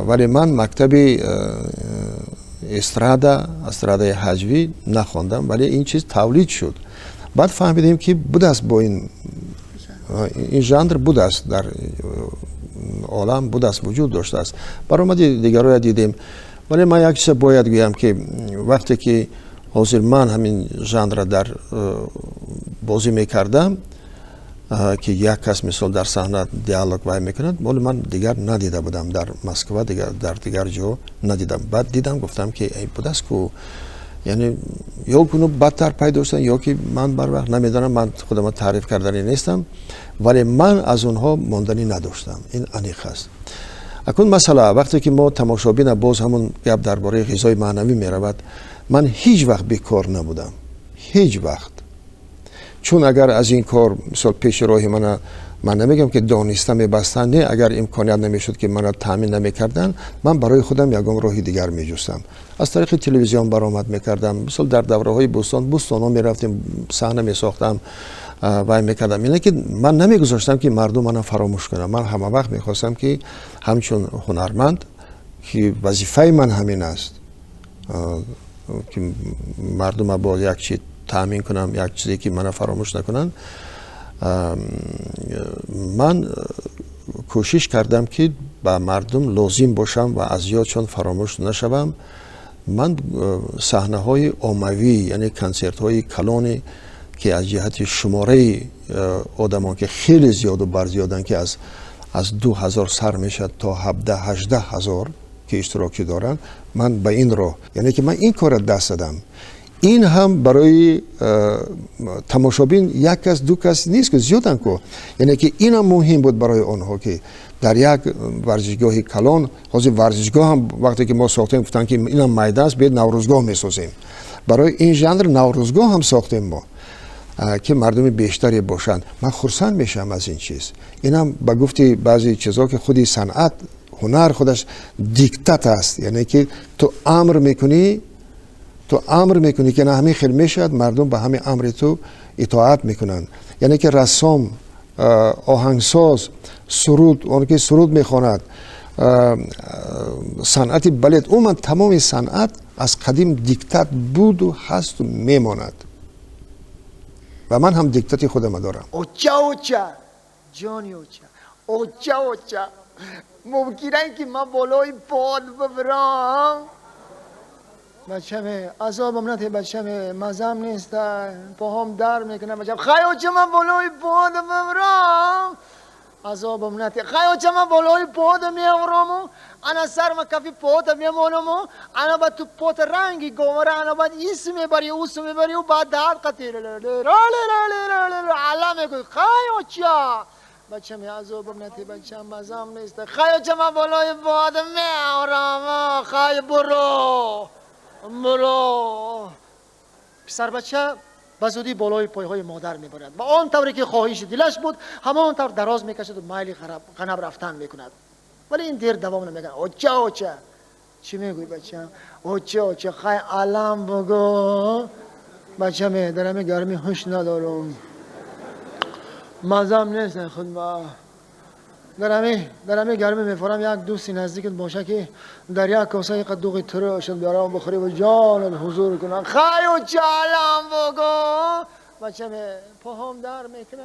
ولی من مکتبی استراده حجوی نخواندم، ولی این چیز تولید شد. بعد فهمیدیم که بود است با این ژانر بود است در عالم بود است، وجود داشته است. برای دیگر رو دیدیم. ولی من یک چیز باید گویم که وقتی که حاضر من همین ژانر در بازی میکردم که یک کس مثال در صحنه دیالوگ وای میکند، ولی من دیگر ندیده بودم در مسکو، در دیگر جا ندیدم. بعد دیدم گفتم که این بود است که یعنی یا کنو بدتر پیدا شدن یا که من بر وقت نمیدانم، من خودم تعریف کردنی نیستم، ولی من از اونها ماندنی نداشتم. این انیق است. اکنون مثلا وقتی که ما تماشابین باز همون گپ درباره غذای معنوی میرود، من هیچ وقت بیکار نبودم، هیچ وقت. چون اگر از این کار مثلا پیش راهی من نمیگم که دانسته میبستن، نه، اگر امکانیت نمیشد که من تامین نمیکردن، من برای خودم یگان راهی دیگر میجستم. از طریق تلویزیون برآمد میکردم، مثلا در دوره های بوستان ها میرفتیم، صحنه میساختم و میکردم. اینه که من نمیگذاشتم که مردم منو فراموش کنن. من همه وقت میخواستم که همچون هنرمند که وظیفه من همین است که مردم با یک چیز تامین کنم، یک چیزی که منو فراموش نکنن. من کوشش کردم که با مردم لازم باشم و از یادشان فراموش نشوم. من صحنه های عمومی، یعنی کنسرت های کلانی که از جهت شماره آدمان که خیلی زیاد و برزیادن که از 2000 سر میشد تا 17-18 هزار که اشتراکی دارن، من به این راه، یعنی که من این کار دست دادم. این هم برای تماشابین یک کس دو کس نیست که زیادن که یعنی که این هم مهم بود برای آنها که در یک ورزشگاه کلان حاضر ورزشگاه هم وقتی که ما ساختیم گفتن که این هم میدان است باید نوروزگاه میسازیم برای این ژانر نوروزگاه هم ساختیم ما که مردم بیشتری باشند من خرسند میشم از این چیز اینم با گفتی بعضی چیزا که خودی صنعت هنر خودش دیکتات است یعنی که تو امر میکنی که نه همین خیلی میشد مردم به همین امر تو اطاعت میکنن یعنی که رسام آهنگساز سرود اون که سرود میخواند صنعت بلد عموما تمام صنعت از قدیم دیکتات بود و هست و میماند و من هم دیکتاتی خودم دارم اوچا جانی اوچا ممکنه که من بالای پاد ببرم بچه‌مه عذابم نده بچه‌مه مزم نیست پاهم در میکنه بچه‌م خیلی من بالای پاد ببرم عذابم نده خیلی من بالای پاد میورم انا سرم کافی پاد میمونم انا با تو پاد رنگی گوره انا بعد ایس میبری اوس میبری و بعد درد قطیر علامه گوی خیلی بچه‌م عذابم نده بچه‌م مزم نیست خیلی من بالای پاد میورم خیلی برو پسر بچه به زودی بالای پایهای مادر میبرد و آن طوری که خواهش دلش بود همان طور دراز میکشد و مایل غنب رفتن میکند ولی این دیر دوام نمیکنه اوچا چی میگوی بچه اوچا خیلی علم بگو بچه می درمی گرمی هوش ندارم مزم نیست خود ما درمی گرمی میفورم یک دوستی نزدیکت باشه که در یک کاسه قدوقی ترشت بیارم بخوری و جانت حضور کنم خیلی چالم بگو بچه می پاهم در میکنه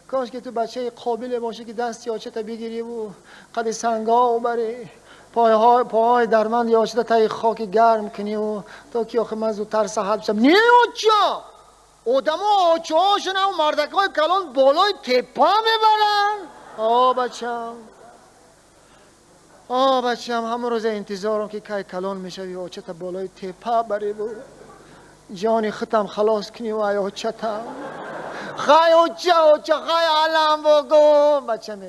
کاش که تو بچه قابل باشه که دست یاچه تا بگیری و قد سنگا بری پاهای درمند یاچه تا خاک گرم کنی و تا که آخه من زودتر صحت بشم نه اوچا آدم ها آچه هاشون و مردک های کلان بالای تپا میبرن بچم همون روز انتظارم که که کلان میشوی و چه تا بالای تپا بری بود جانی ختم خلاص کنی و آیا چه تا خیلی علم بگو بچم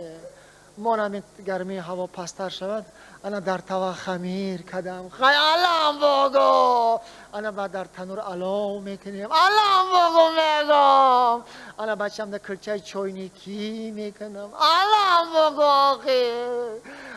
من همین گرمی هوا پستر شود انا در توا خمیر کدم خیلی علم بگو انا بعد در تنور علام میکنیم علم بگو میگم انا بچم در کلچه چوینیکی میکنم علم بگو آخی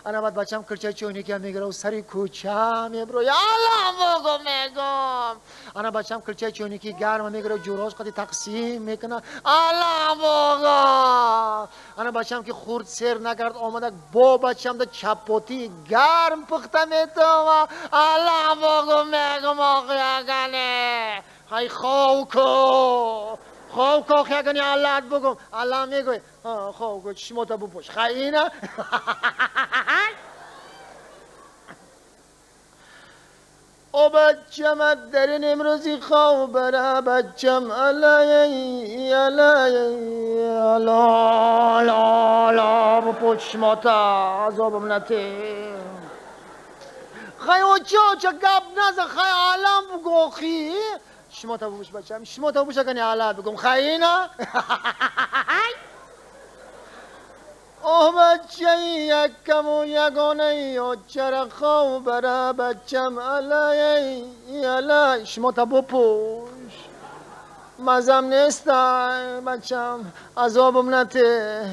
انا بعد بچم کلچه چوینیکی هم میگره و سری کوچه میبروی علم بگو میگم انا بچم کلچه چوینیکی گرم میگره و جوراش قدی تقسیم میکنه علم بگو انا بچم که خورد سر نکرد آمده با بچم در چپاتی گرم پخته میتوم علم بگو میگم آخی اگنه های خوکو خیلی علت بگم علم میگوی خوکو چشمو تا بپوش خیلی نه او بچم درین امروزی خواه بره بچم الا بپوش چشمو تا عذابم نتی خیلی چه گب نزه خیلی علم بگو خی شما تا بوش بچم شما تا بوش کنی علم بگم خیلی نه اوه بچه یکم و یگانه یا چرا خواه بره بچم علی شما تا بپوش مزم نیستن بچم عذابم نته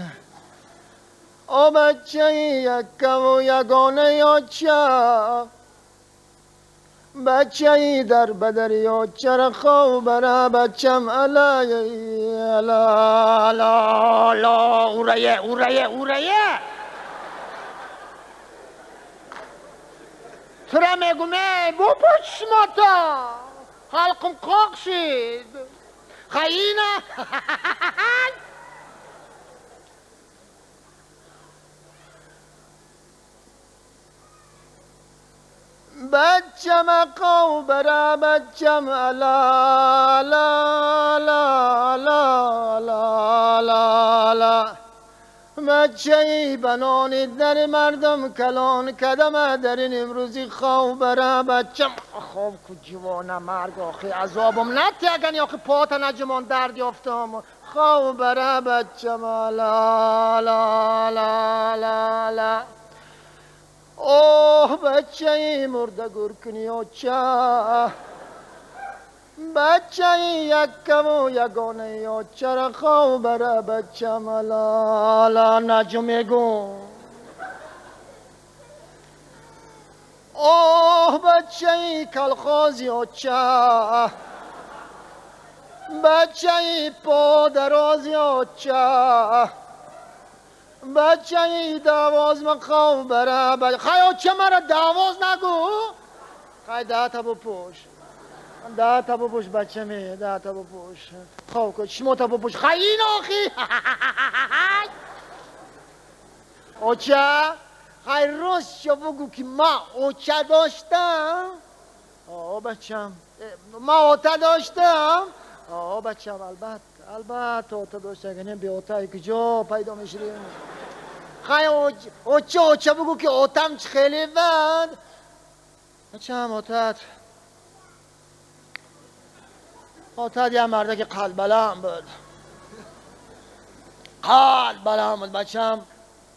او بچه یکم و یگانه یا چه بچه ای در بدر یا چرا خواه بره بچم الا اوریه ترا میگومه بپوش ماتا حلقم قاق شید خیلی نه بچم قو برا بچم لا لا لا لا لا لا بچه ای بنانی در مردم کلان کدم در این امروزی خواب بره بچم خواب کو جوان مرگ آخی عذابم نتیگنی آخی پاتا نجمان درد یافتم خواب بره بچم لا لا لا لا لا اوه بچه ای مرده گر کنی و چه بچه یکم و یگانه یا چرا خواب بره بچه ملالا نجمگون اوه بچه کلخاز یا چه بچه پادراز یا چه بچه دواز مخواب بره خیال چه مرا دواز نگو خیال ده تا بپوش ده تا بپوش بچه می ده تا بپوش خواب کن شما تا بپوش خیلی آخی اوچه خیلی راست شو بگو که ما اوچه داشتم بچم ما اوتا داشتم بچم البته اوتا داشتم اگه بی اوتا کجا پیدا میشریم خیلی اوچه بگو که اوتم خیلی بد بچم اوتاد یه مرده که قلب بلام بود قلب بلام بود بچم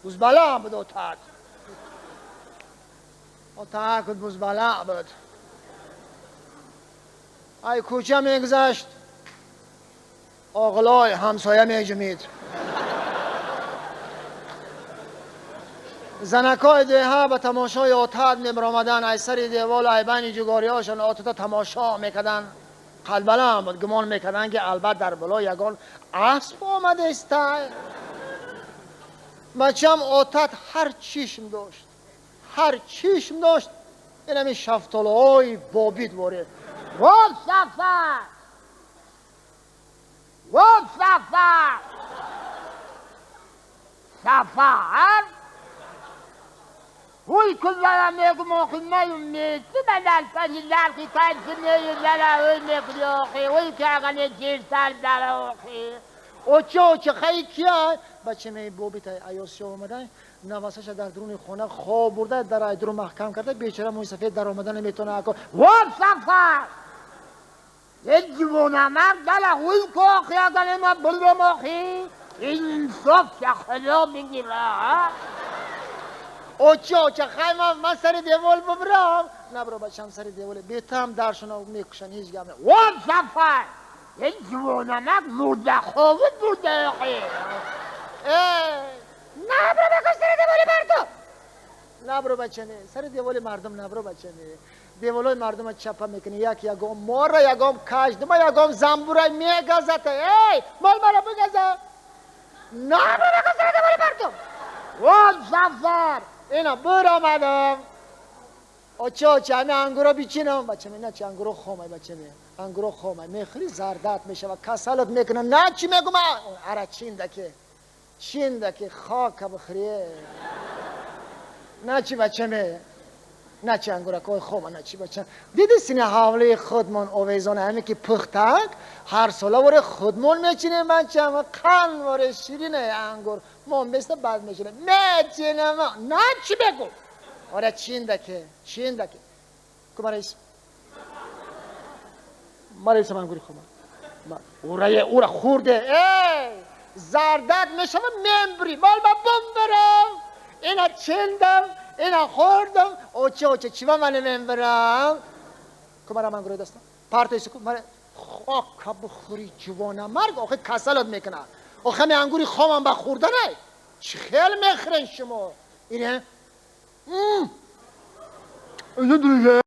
بوز بلام بود اوتاد که بوز بلام بود ای کوچه میگذشت آقلای همسایه میجمید زنکای دیها به تماشای اوتاد میبرامدن ای سری دیوال ای بین جگاری هاشون اوتاد تماشا میکدن قلبلا بود گمان میکردن که البته در بلا یگان اسب آمده است بچم اوتاد هر چیشم داشت این همی شفتالهای بابید واره واد سفر وی کلها میگم آخی نیومید من الفتی لرکی کنسی نیومد وی میگم آخی وی که اگه جیر سر در آخی اوچه خیلی کیه بچه می بابیت ایاسی آمده نواسش در درون خونه خواب برده در ایدرو محکم کرده بیچاره موی سفید در آمده نمیتونه اکو واد سفر یک جوانه مرد داره وی که آخی اگه ما بلدم آخی این صف شخلا میگیره اوچه خیلی من سر دیوال ببرم نبرو بچم سر دیوال بیتم درشون میکشن هیچ گمه واد سفر یک جوانه مرد مرده خوابت بوده آخی نبرو بکش سر دیوال مردم نبرو بچه نه سر دیوال مردم نبرو بچه نه دیوالای مردم چپا میکنی یکم مار یکم کاش دما یکم زنبورای میگذته ای مال مرا بگذه نبرو بکش سر دیوال مردم واد سفر اینا بر آمدم اوچه همه انگورا بیچینم بچه می نه چه انگورا خومه بچه می انگورا خومه میخوری زردت میشه و کسلت میکنه نه چی میگم اره چینده که خاک بخوریه نه چی بچه می نه چی انگورا که خومه نه چی بچه دیدی سینه حوله خودمون اویزانه همه که پختک هر ساله وره خودمون میچینیم بچه همه قن وره شیرینه انگور من بسته بعد میشینه میچینم نه چی بگو آره چینده که کما رئیس ما رئیس من گوری خوبه او خورده ای زردت میشم ممبری مال ما بمبرم اینا چندم اینا خوردم اوچه چی با من ممبرم کما را من گوری دستم پارتایسی کما خاک بخوری جوانه مرگ آخه کسلت میکنه آخه می انگوری خوامم بخورده نه چی خیلی میخرن شما اینه اینه دروشه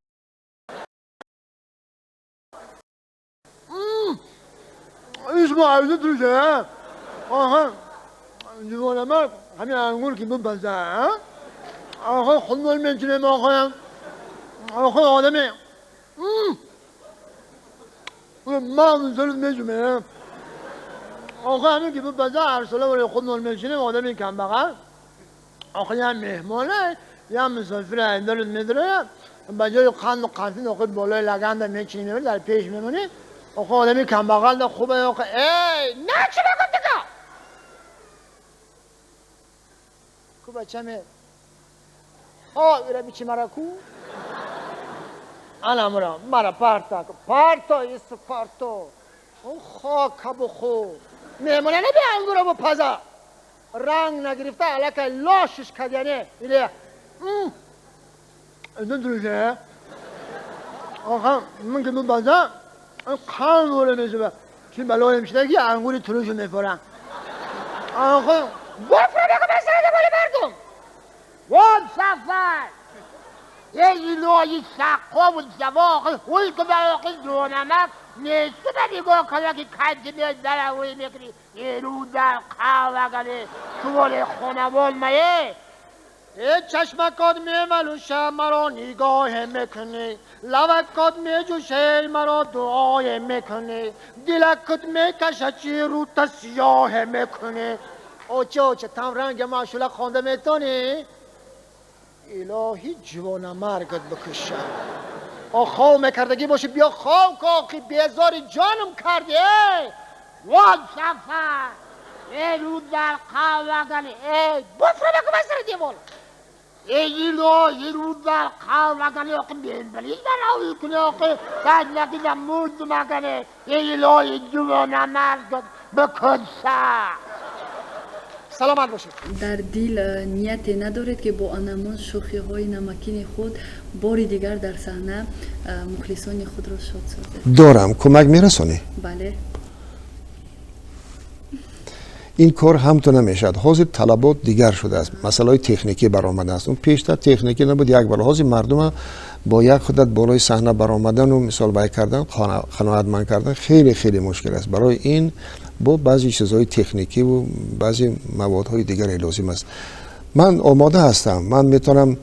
اسمع اینه دروشه آها جوانه مرگ همین انگور که بپزه آخه خودمون میکنیم آخه آدمی من زلط میجمه آخه همین که بپزه هر ساله ولی خودمون میکنیم آدمی کم بغل آخه یه مهمانه یه مسافر ایندالت میدره بجای قند و قنفین آخه بالای لگند میچینی میبری در پیش میمونی آخه آدمی کم بغل ده خوبه آخه ای نه چی بگم دیگه بچمه ایره بیچی مرا کو انا مرا پارتا ایست پارتو اون خاک بخو میمونه نبی انگورا با پزا رنگ نگرفته علاکه لاشش کدیانه ایره ندروشه آخه من که بازم قان دوره میشه چون بلای میشه که انگوری تروشو میفورن آخه بفرده که بسرده بالی مردم وان سفر یه لای شقا و جواقی خوی که براقی دونمک نیسته به نگاه کنه که کنجی میاد در اوی میکنی یه رو در قاوگنه شوال خونوال میه چشمکات میملوشه مرا نگاه میکنی لبکات میجوشه مرا دعای میکنی دلکت میکشه چی رو تا سیاه میکنی اوچه تم رنگ معشوله خونده میتونی الهی جوان مرگت بکشه خواو میکردگی باشه بیا خواو کاقی بیزاری جانم کردی وان سفر یه رو در قاوگنه بفرده که بسرده دیوال ای رو در قاوگنه اقی بینبلی در آوی کنه اقی تجلقی در مرد مگنه ای جوان مرگت بکشه سلامت باشید. در دل نیت ندارید که با انعام شوخی های نمکین خود باری دیگر در صحنه مخلصان خود را شاد سازید؟ دارم. کمک میرسونی؟ بله. این کار همتون نمیشد. حاضر طلبات دیگر شده است. مسائل تکنیکی برآمده است. اون پیشتر تکنیکی نبود. یک بار حاضر مردم با یک خودت بالای صحنه برآمدن و مثال بیان کردن قناعتمند کردن خیلی خیلی مشکل است. برای این با بعضی چیزهای تکنیکی و بعضی موادهای دیگر لازم است. من آماده هستم. من میتونم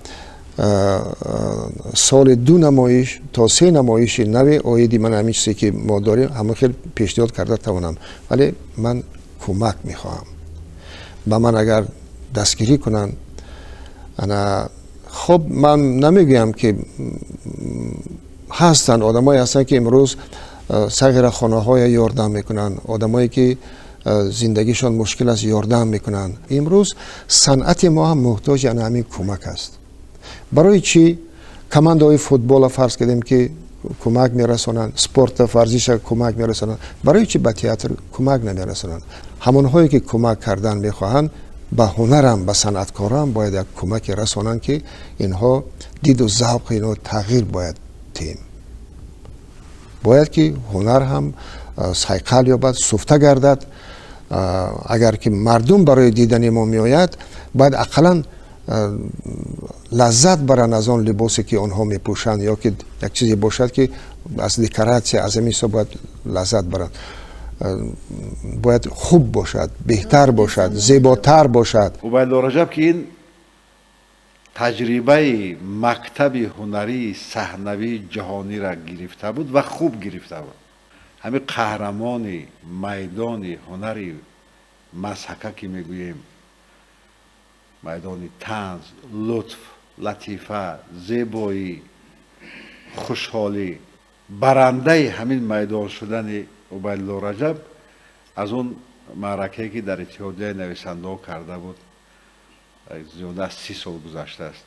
سال 2 نمایش تا 3 نمایش نوی آیدی من همین چیزی که ما داریم همه خیلی پیشنهاد کرده توانم، ولی من کمک میخواهم. با من اگر دستگیری کنن انا خب من نمیگم که هستن آدمایی هستن که امروز صغیر خانه های یاردم میکنن، آدمایی که زندگیشان مشکل است یاردم میکنن. امروز صنعت ما هم محتاج همین کمک است. برای چی کماندای فوتبال فرض کردیم که کمک میرسونن، سپورت ورزش کمک میرسونن، برای چی به تئاتر کمک نمیرسونن؟ همونهایی که کمک کردن میخواهند به هنرم به صنعتکاران باید یک کمک رسونن که اینها دید و ذوق اینها تغییر باید تیم. باید که هنر هم سیقل یابد، سفته گردد. اگر که مردم برای دیدن ما میآید باید اقلا لذت برن از آن لباسی که آنها میپوشند، یا که یک چیزی باشد که از دکوراسیون از این باید لذت برن. باید خوب باشد، بهتر باشد، زیباتر باشد. عبید رجب که این تجربه مکتب هنری صحنوی جهانی را گرفته بود و خوب گرفته بود. همین قهرمان میدان هنری مسحکه که میگوییم، میدان طنز، لطف، لطیفه، زیبایی، خوشحالی، برنده همین میدان شدن عبید رجب از اون معرکه‌ای که در اتحادیه نویسنده‌ها کرده بود زیاده از 30 سال گذشته است.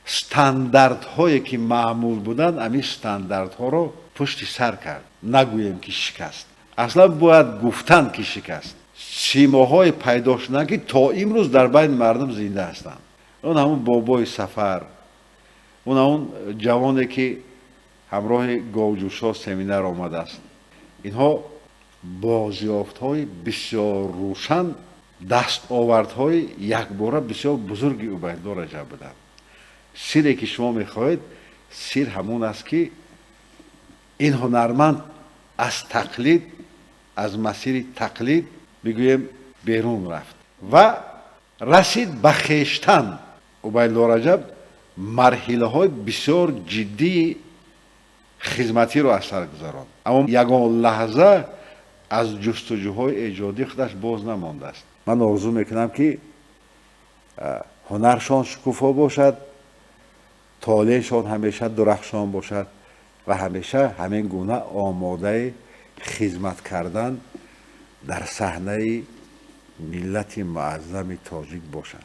استانداردهایی که معمول بودند همین استانداردها رو پشت سر کرد. نگوییم که شکست، اصلا باید گفتن که شکست. سیماهای پیدا شدن که تا امروز در بین مردم زنده هستند. اون همون بابای سفر، اون همون جوانی که همراه گاوجوشا سمینار آمده است. اینها بازیافت‌های بسیار روشن، دستاوردهای یکباره بسیار بزرگی عبید رجب بودند. سیری که شما میخواهید سیر همون است که این هنرمند از تقلید، از مسیر تقلید بگویم بیرون رفت و رسید به خویشتن. عبید رجب مرحله های بسیار جدی خدمتی رو اثر گذراند، اما یگان لحظه از جستجوهای ایجادی خودش باز نمانده است. من آرزو میکنم که هنرشان شکوفا باشد، طالعشان همیشه درخشان باشد و همیشه همین گونه آماده خدمت کردن در صحنه ملت معظم تاجیک باشند.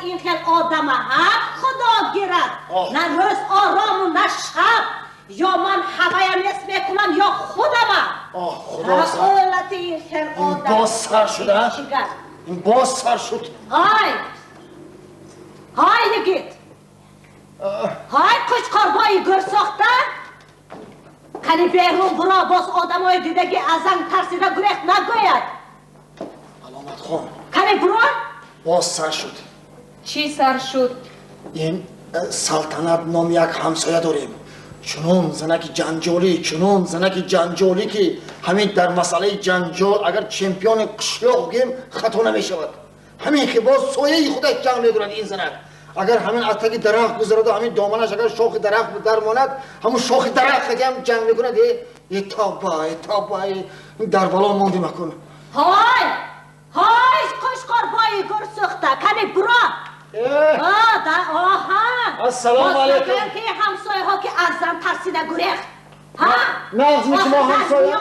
این خیل آدم هم خدا گیرد نه روز آرام و نه شب یا من هوایم نصف میکنم یا خودم خدا سر قولت این خیل آدم باز سر شده این باز سر شد های نگید های کچ کاربایی گر ساخته کنی بیرون برا باز آدم های دیدگی ازن ترسیده گریخت نگوید علامت خان کنی برو باز سر شد چی سر شد؟ این سلطنت نام یک همسایه داریم چنون زنک جنجالی که همین در مسئله جنجال اگر چمپیون قشلاق بگیم خطا نمی شود همین که باز سایه خودش جنگ میگوید این زنک اگر همین اتکی درخت گذرد و همین دامنش اگر شاخ درخت در ماند همون شاخ درخت هم جنگ میکند ای تابا در بلا ماندی مکن های کشکار بایی گر سخته کنی برا السلام علیکم که همسایه ها که از زن ترسیده گریخت نغز میشه ما همسایه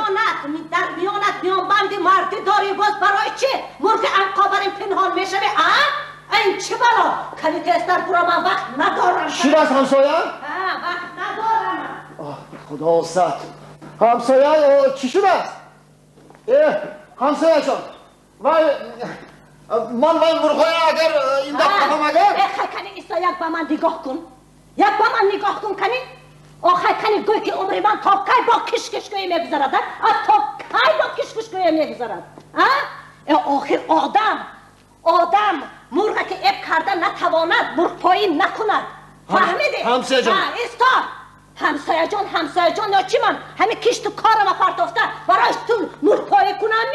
در میانت میان بندی مردی داری باز برای چی؟ مرگ انقابرین پنهان میشه این چه برا؟ کنی تستر برا من وقت ندارم شیر از همسایه؟ وقت ندارم خدا ست همسایه چی شده است؟ همسایه شد من مرغای اگر این دفعه اگر کنی ایسا یک با من نگاه کن کنی آخه کنی گوی که عمری من تا کی با کشکشگوی میگذارد تا کی با کشکشگوی میگذارد آخر آدم مرغ که اب کرده نتواند مرغ پایی نکند فهمیدی؟ همسایه جان همسایه جان یا چی من همه کش تو کارم پرتافته برایش تو مرغ پایی کنم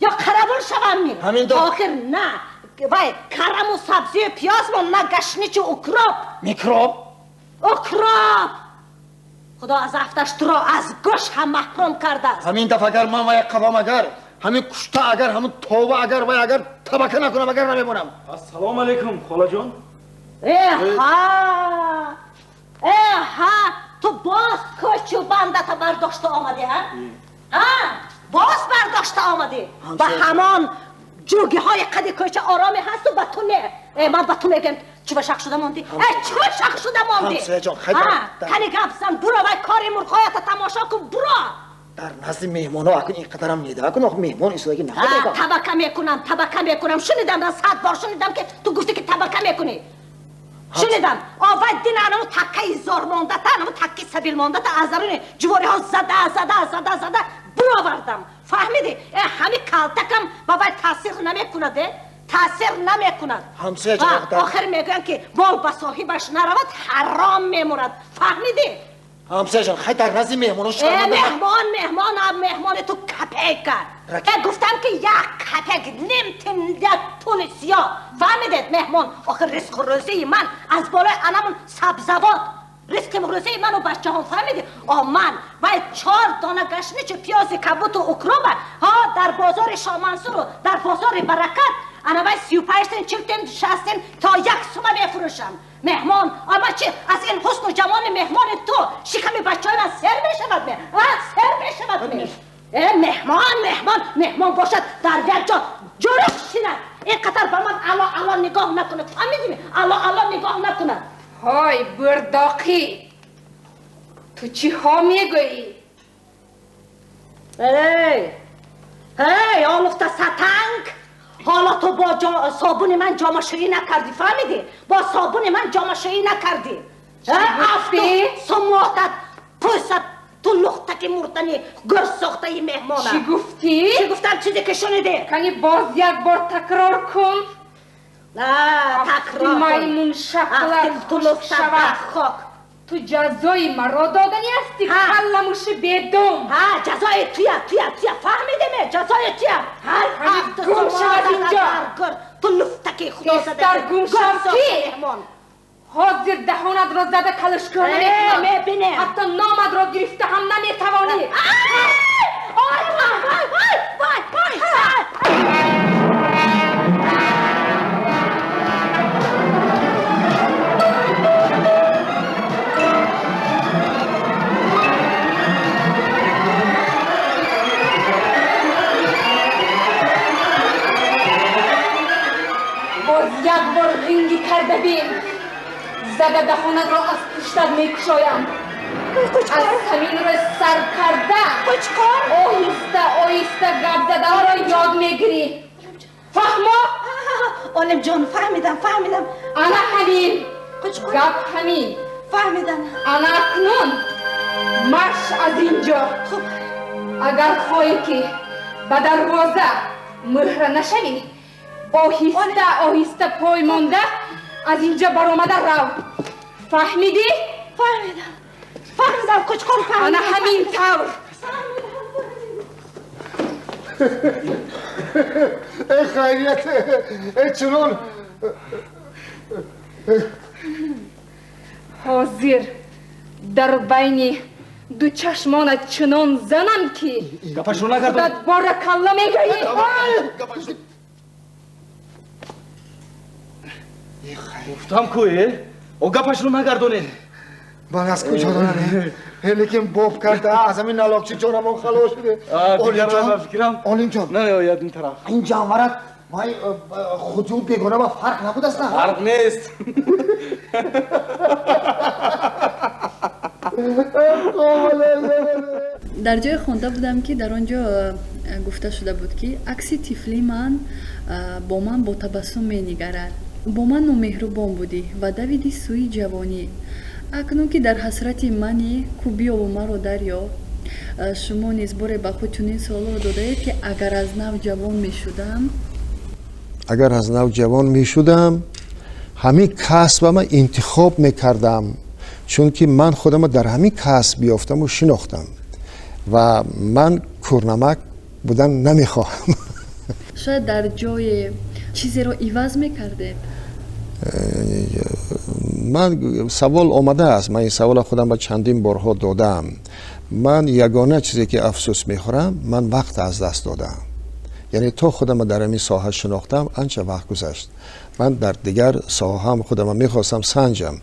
یا قربول شوم می همین دو آخر نه وای کرم و سبزی و پیاز من نه گشنیچ و اکراب میکروب خدا از افتش تو را از گوش هم محروم کرده است همین دفعه اگر من و یک قبام اگر همین کشته اگر همین توبه اگر و اگر طبقه نکنم اگر نمیمونم السلام علیکم خاله جان تو باز کچو بندت برداشته آمده باز برداشته آمده و همان جوگی های قدی کوچه آرامی هست و به تو نه من به تو میگم چی به شک شده ماندی چی به شک شده ماندی همسایه جان خیلی کنی گفزن برو و کاری مرخایت تماشا کن برو در نزد مهمان ها اکن این قدرم نیده اکن آخه مهمان ایسو اگه نخواد طبقه میکنم شنیدم من 100 بار شنیدم که تو گفتی که طبقه میکنی شنیدم آوای دین انمو تکه زار مانده تا انمو تکه سبیل مانده تا از درون جواری ها زده برو بردم فهمیدی؟ همین کالتکم بابای تاثیر نمیکند همسایه جان آخر میگن که بال با صاحبش نرود حرام میمورد فهمیدی؟ همسایه جان خیلی در نزد مهمان ها شکر مهمان تو کپک کرد گفتم که یک کپک نیم یک طول سیاه فهمیدید مهمان آخر رزق و روزی من از بالای انمون سبزوات رزق و روزی من و بچه هم فهمیدید من باید 4 دانه گشنیچ پیاز کبوت و اکرام در بازار شامنصور و در بازار برکت انا باید 35 سن 40 60 تا 1 سومه بفروشم مهمان اما چی از این حسن و جمال مهمان تو شکم بچه های من سر میشود مهمان باشد در یک جا جرف شیند اینقدر به من الان نگاه نکنه فهمیدی الان نگاه نکنه های برداقی تو چی ها میگویی؟ هی آلفته ستنگ حالا تو با صابون من جامعه شویی نکردی فهمیدی؟ با صابون من جامعه شویی نکردی چی گفتی؟ سموحتت پوست تو لختک مردنی گر ساخته ای مهمانم چی گفتی؟ چی گفتم چیزی که شنیده؟ کنی باز یک بار تکرار کن نه تکرار کن میمون شکلت تو لختک خاک تو جزای مرا دادنی هستی کلموش بدم جزای تویا فهمیدیم جزای تویا هر هفته گم شود اینجا تو لفتکی خدا زده بستر گم شوی حاضر دهانت را زده کلشکار میبینم حتی نامت را گرفته هم نمیتوانی یک بار ببین زده دهانت را از پشتت میکشایم از زمین را سر کرده آهسته آهسته گپ زدن را یاد میگیری فهمو؟ عالم جان فهمیدم انا همین گپ همین فهمیدم انا اکنون مرش از اینجا اگر خواهی که به دروازه مهر نشوی آهسته آهسته پای مانده از اینجا برآمده رو فهمیدی؟ فهمیدم کچکار فهمیدم انا همین طور ای خیریت ای چنون حاضر در بین دو چشمانت چنان زنم که گپش رو نگردون خودت بارکالله میگویی گفتم کوه او گپش رو نگردونه من از کجا دارم لیکن باب کرده از همین نلاکچی جانم خلاص شده آلیم جان نه یاد این طرف این جانورت مای خجود بگونه با فرق نبود است نه فرق نیست در جای خونده بودم که در آنجا گفته شده بود که عکس طفلی من با من با تبسم می‌نگرد با من نامهربان بودی و دویدی سوی جوانی اکنون که در حسرت منی کوبی و مرا دریاب شما نیز باره به خود چنین سوال دادید که اگر از نو جوان می شدم همین کسب من انتخاب میکردم چون که من خودم در همین کسب یافتم و شناختم و من کورنمک بودن نمیخواهم شاید در جای چیزی رو عوض میکردید من سوال آمده است من این سوال خودم با چندین بارها دادم من یگانه چیزی که افسوس میخورم من وقت از دست دادم یعنی تو خودم در این ساحه شناختم انچه وقت گذشت من در دیگر ساحه هم خودم میخواستم سنجم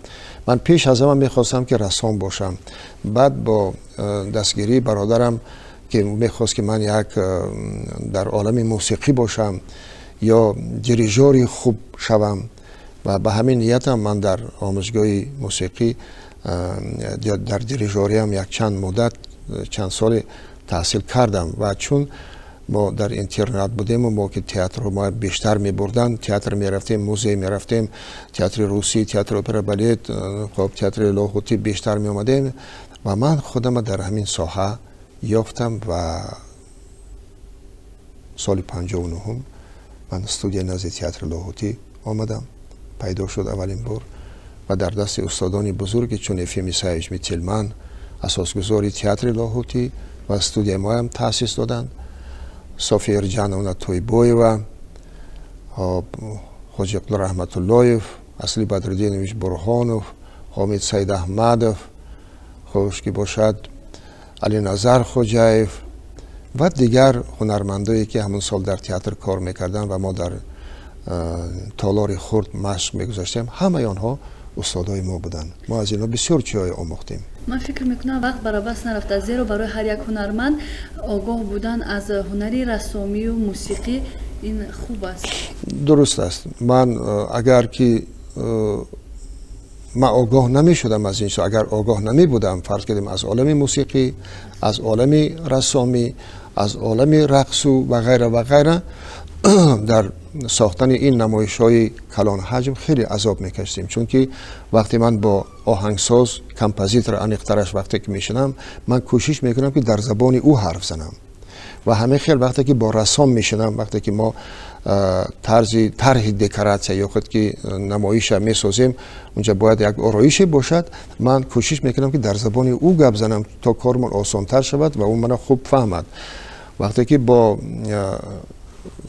من پیش از همه میخواستم که رسام باشم بعد با دستگیری برادرم که میخواست که من یک در عالم موسیقی باشم یا دیریژوری خوب شوم و به همین نیتم من در آموزگاه موسیقی در دیریژوری هم یک چند سال تحصیل کردم و چون ما در اینترنت بودیم و ما که تئاتر رو ما بیشتر می بردن تئاتر می رفتیم موزه می رفتیم تئاتر روسی تئاتر اپرا بالت خب تئاتر لاهوتی بیشتر می اومدیم و من خودم در همین ساحه یافتم و سال 59 من استودیو نزد تئاتر لاهوتی آمدم پیدا شد اولین بار و در دست استادان بزرگی چون افیم سایج میتلمن اساسگذاری تئاتر لاهوتی و استودیو ما هم تأسیس دادند صافی جانونا تویبویوا حاج اقبال رحمت اللهیف اصلی بدرالدینویچ برهانوف حامد سید احمدوف خوش که باشد علی نظر خوجایف و دیگر هنرمندایی که همون سال در تئاتر کار میکردن و ما در تالار خرد مشق میگذاشتیم همه آنها استادای ما بودن ما از اینا بسیار چیزای آموختیم من فکر میکنم وقت برای بس نرفته زیرا برای هر یک هنرمند آگاه بودن از هنری رسامی و موسیقی این خوب است درست است من اگر که من آگاه نمی شدم از این اگر آگاه نمی بودم فرض کردیم از عالم موسیقی از عالم رسامی از عالم رقص و غیره در ساختن این نمایش‌های کلان حجم خیلی عذاب میکشیدیم چون که وقتی من با آهنگساز کمپوزیتور انیقترش وقتی که میشنم من کوشش میکنم که در زبان او حرف زنم و همه خیلی وقتی که با رسام میشنم وقتی که ما طرح دکوراسیون یا خود که نمایش میسازیم اونجا باید یک آرایشی باشد من کوشش میکنم که در زبان او گپ زنم تا کارمون آسان‌تر شود و اون منو خوب فهمد وقتی که با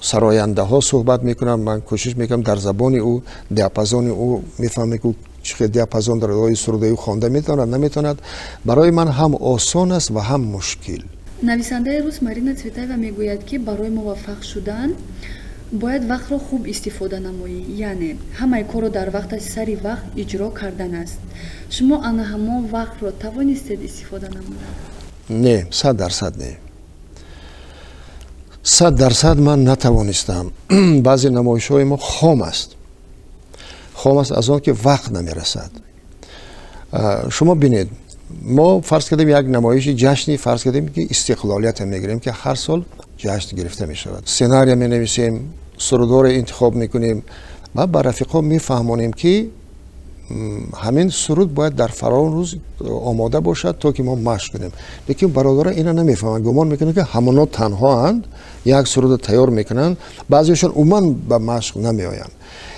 سراینده ها صحبت میکنم من کوشش میکنم در زبان او دیاپازون او میفهمه که چه دیاپازون در روی سروده او خوانده میتواند نمیتواند برای من هم آسان است و هم مشکل نویسنده روس مارینا цветаева میگوید که برای موفق شدن باید وقت را خوب استفاده نمایی یعنی همه کار را در وقت سری وقت اجرا کردن است شما آن همه وقت را توانستید استفاده نمودید نه 100% نه 100% من نتوانستم بعضی نمایش های ما خام است خام است از آن که وقت نمیرسد. شما بینید ما فرض کردیم یک نمایش جشنی فرض کردیم که استقلالیت میگیریم که هر سال جشن گرفته می شود. سناریو می نویسیم، سرودار انتخاب میکنیم و با رفیقا میفهمونیم که همین سرود باید در فراون روز آماده باشد تا که ما مشق کنیم. لیکن برادرها اینا نمیفهمند، گمان میکنن که همونا تنها اند، یک سرود تیار میکنن، بعضیشون عموما به مشق نمیآیند.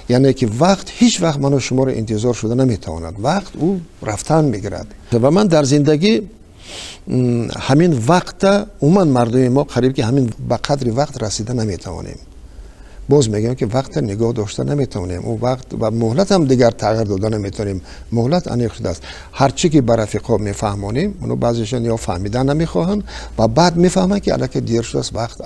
یعنی که وقت هیچ وقت من و شما رو انتظار شده نمیتواند، وقت او رفتن میگیرد. و من در زندگی همین وقت عموما مردم ما قریب که همین به قدر وقت رسیده نمیتوانیم. باز میگم که وقت نگاه داشته نمیتونیم، اون وقت و مهلت هم دیگر تغییر داده نمیتونیم. مهلت انیق شده است. هرچی که بر رفیقا میفهمونیم اونو بعضیشون یا فهمیدن نمیخواهند و بعد میفهمن که الکی دیر شده است، وقت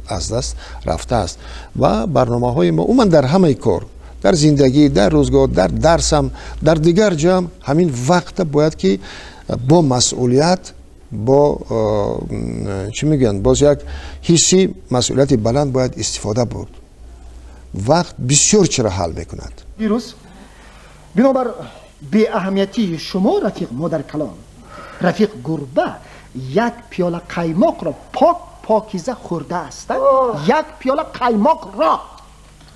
از دست رفته است. و برنامه‌های ما عموما در همه کار، در زندگی، در روزگار، در درسم، در دیگر جام همین وقت باید که با مسئولیت، با چی میگن، باز یک حسی مسئولیت بلند باید استفاده برد. وقت بسیار چرا حل میکند. دیروز بنابر بی اهمیتی شما رفیق مادر کلام، رفیق گربه یک پیاله قایماق را پاکیزه خورده است. یک پیاله قایماق را.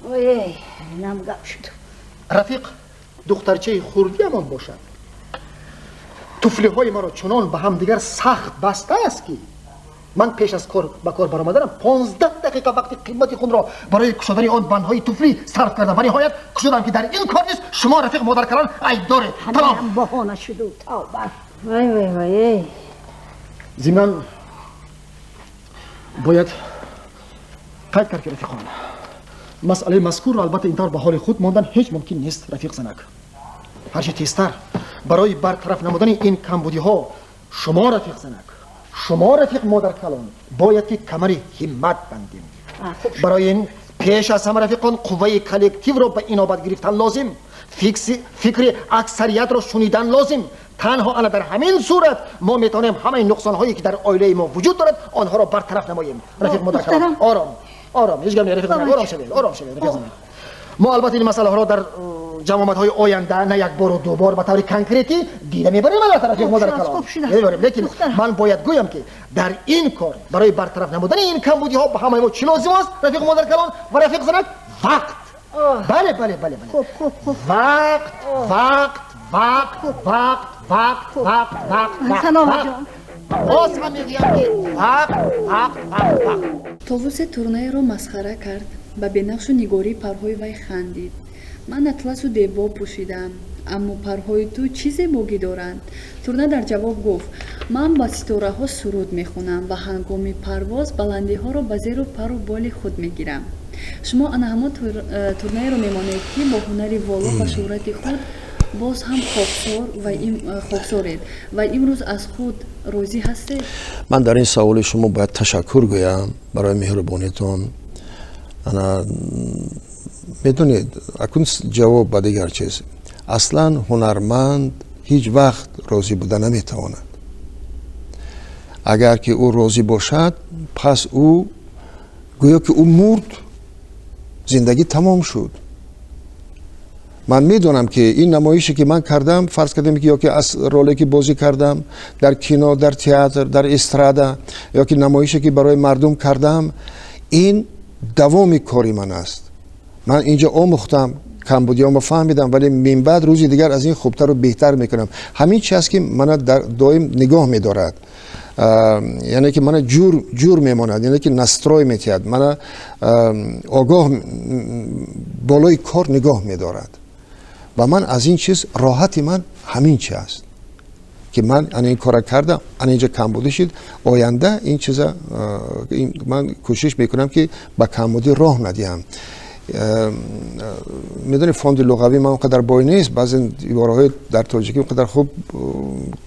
اوه اینم گپ شد. رفیق دخترچه خوردی همان باشد. توفلی های ما را چنان به هم دیگر سخت بسته است که من پیش از کار به کار برآمدنم 15 دقیقه وقت قیمتی خود را برای کشیدن آن بندهای توفلی صرف کردم و نهایت کشیدم که در این کار نیست شما رفیق مادر کلان عیب داره. همین بهانه شد و توبه. وای وای وای. ضمناً باید قید کرد که رفیقان مسئله مذکور را البته اینطور به حال خود ماندن هیچ ممکن نیست. رفیق زنک هرچی تیزتر برای برطرف نمودن این کمبودی ها شما رفیق زنک، شما رفیق مادر کلان باید که کمر همت بندیم. برای این پیش از همه رفیقان قوه کلکتیو را به اینابت گرفتن لازم، فکر اکثریت را شنیدن لازم. تنها انا در همین صورت ما میتونیم همه نقصان هایی که در عائله ما وجود دارد آنها را برطرف نماییم. رفیق مادر کلان آرام هیچ گم رفیق زنک، آرام شوید رفیق زنک. ما البته این مسئله ها را در جمعیت های آینده نه یک بار و دو بار به طور کنکریتی دیده میبریم رفیق مادر کلان. لیکن من باید گویم که در این کار برای برطرف نمودن این کمبودی ها به همه ما چی لازم است رفیق مادر کلان و رفیق زنک؟ وقت. بله باز هم میگویم که وقت. طاووس турнаеро масхара кард, ба бенақшу нигории парҳои вай хандид. Ман атласу дебо пӯшидам, аммо парҳои ту чӣ зебогӣ доранд? Турна дар ҷавоб гуфт: ман ба ситораҳо суруд мехонам ва ҳангоми парвоз баландиҳоро ба зеру пару боли худ мегирам. Шумо ана ҳамон турнаеро мемонед ки бо ҳунари воло ва шӯҳрати худ боз ҳам хоксоред ва имрӯз аз худ розӣ ҳастед? من در این سوال شما باید تشکر گویم برای مهربانیتون. میدونید اکنون جواب به دیگر چیز، اصلا هنرمند هیچ وقت راضی بوده نمیتواند. اگر که او راضی باشد پس او گویا که او مرد، زندگی تمام شد. من میدونم که این نمایشی که من کردم فرض کردم که یا که از رولی که بازی کردم در کینو، در تئاتر، در استرادا، یا که نمایشی که برای مردم کردم، این دوام کاری من است. من اینجا آموختم، کمبودیامو فهمیدم، ولی من بعد روزی دیگر از این خوبتر و بهتر میکنم. همین چیز که من دائم نگاه میدارد، یعنی که من جور میماند، یعنی که نستروی میتید، من آگاه بالای کار نگاه میدارد و من از این چیز راحتی من همین چیز است که من این کار کردم، اینجا کمبودی شد، آینده این چیزا من کوشش میکنم که با کمبودی راه ندیم. میدونی فوند لغوی من اونقدر بای نیست، بعضی عباره‌های در تاجیکی اونقدر خوب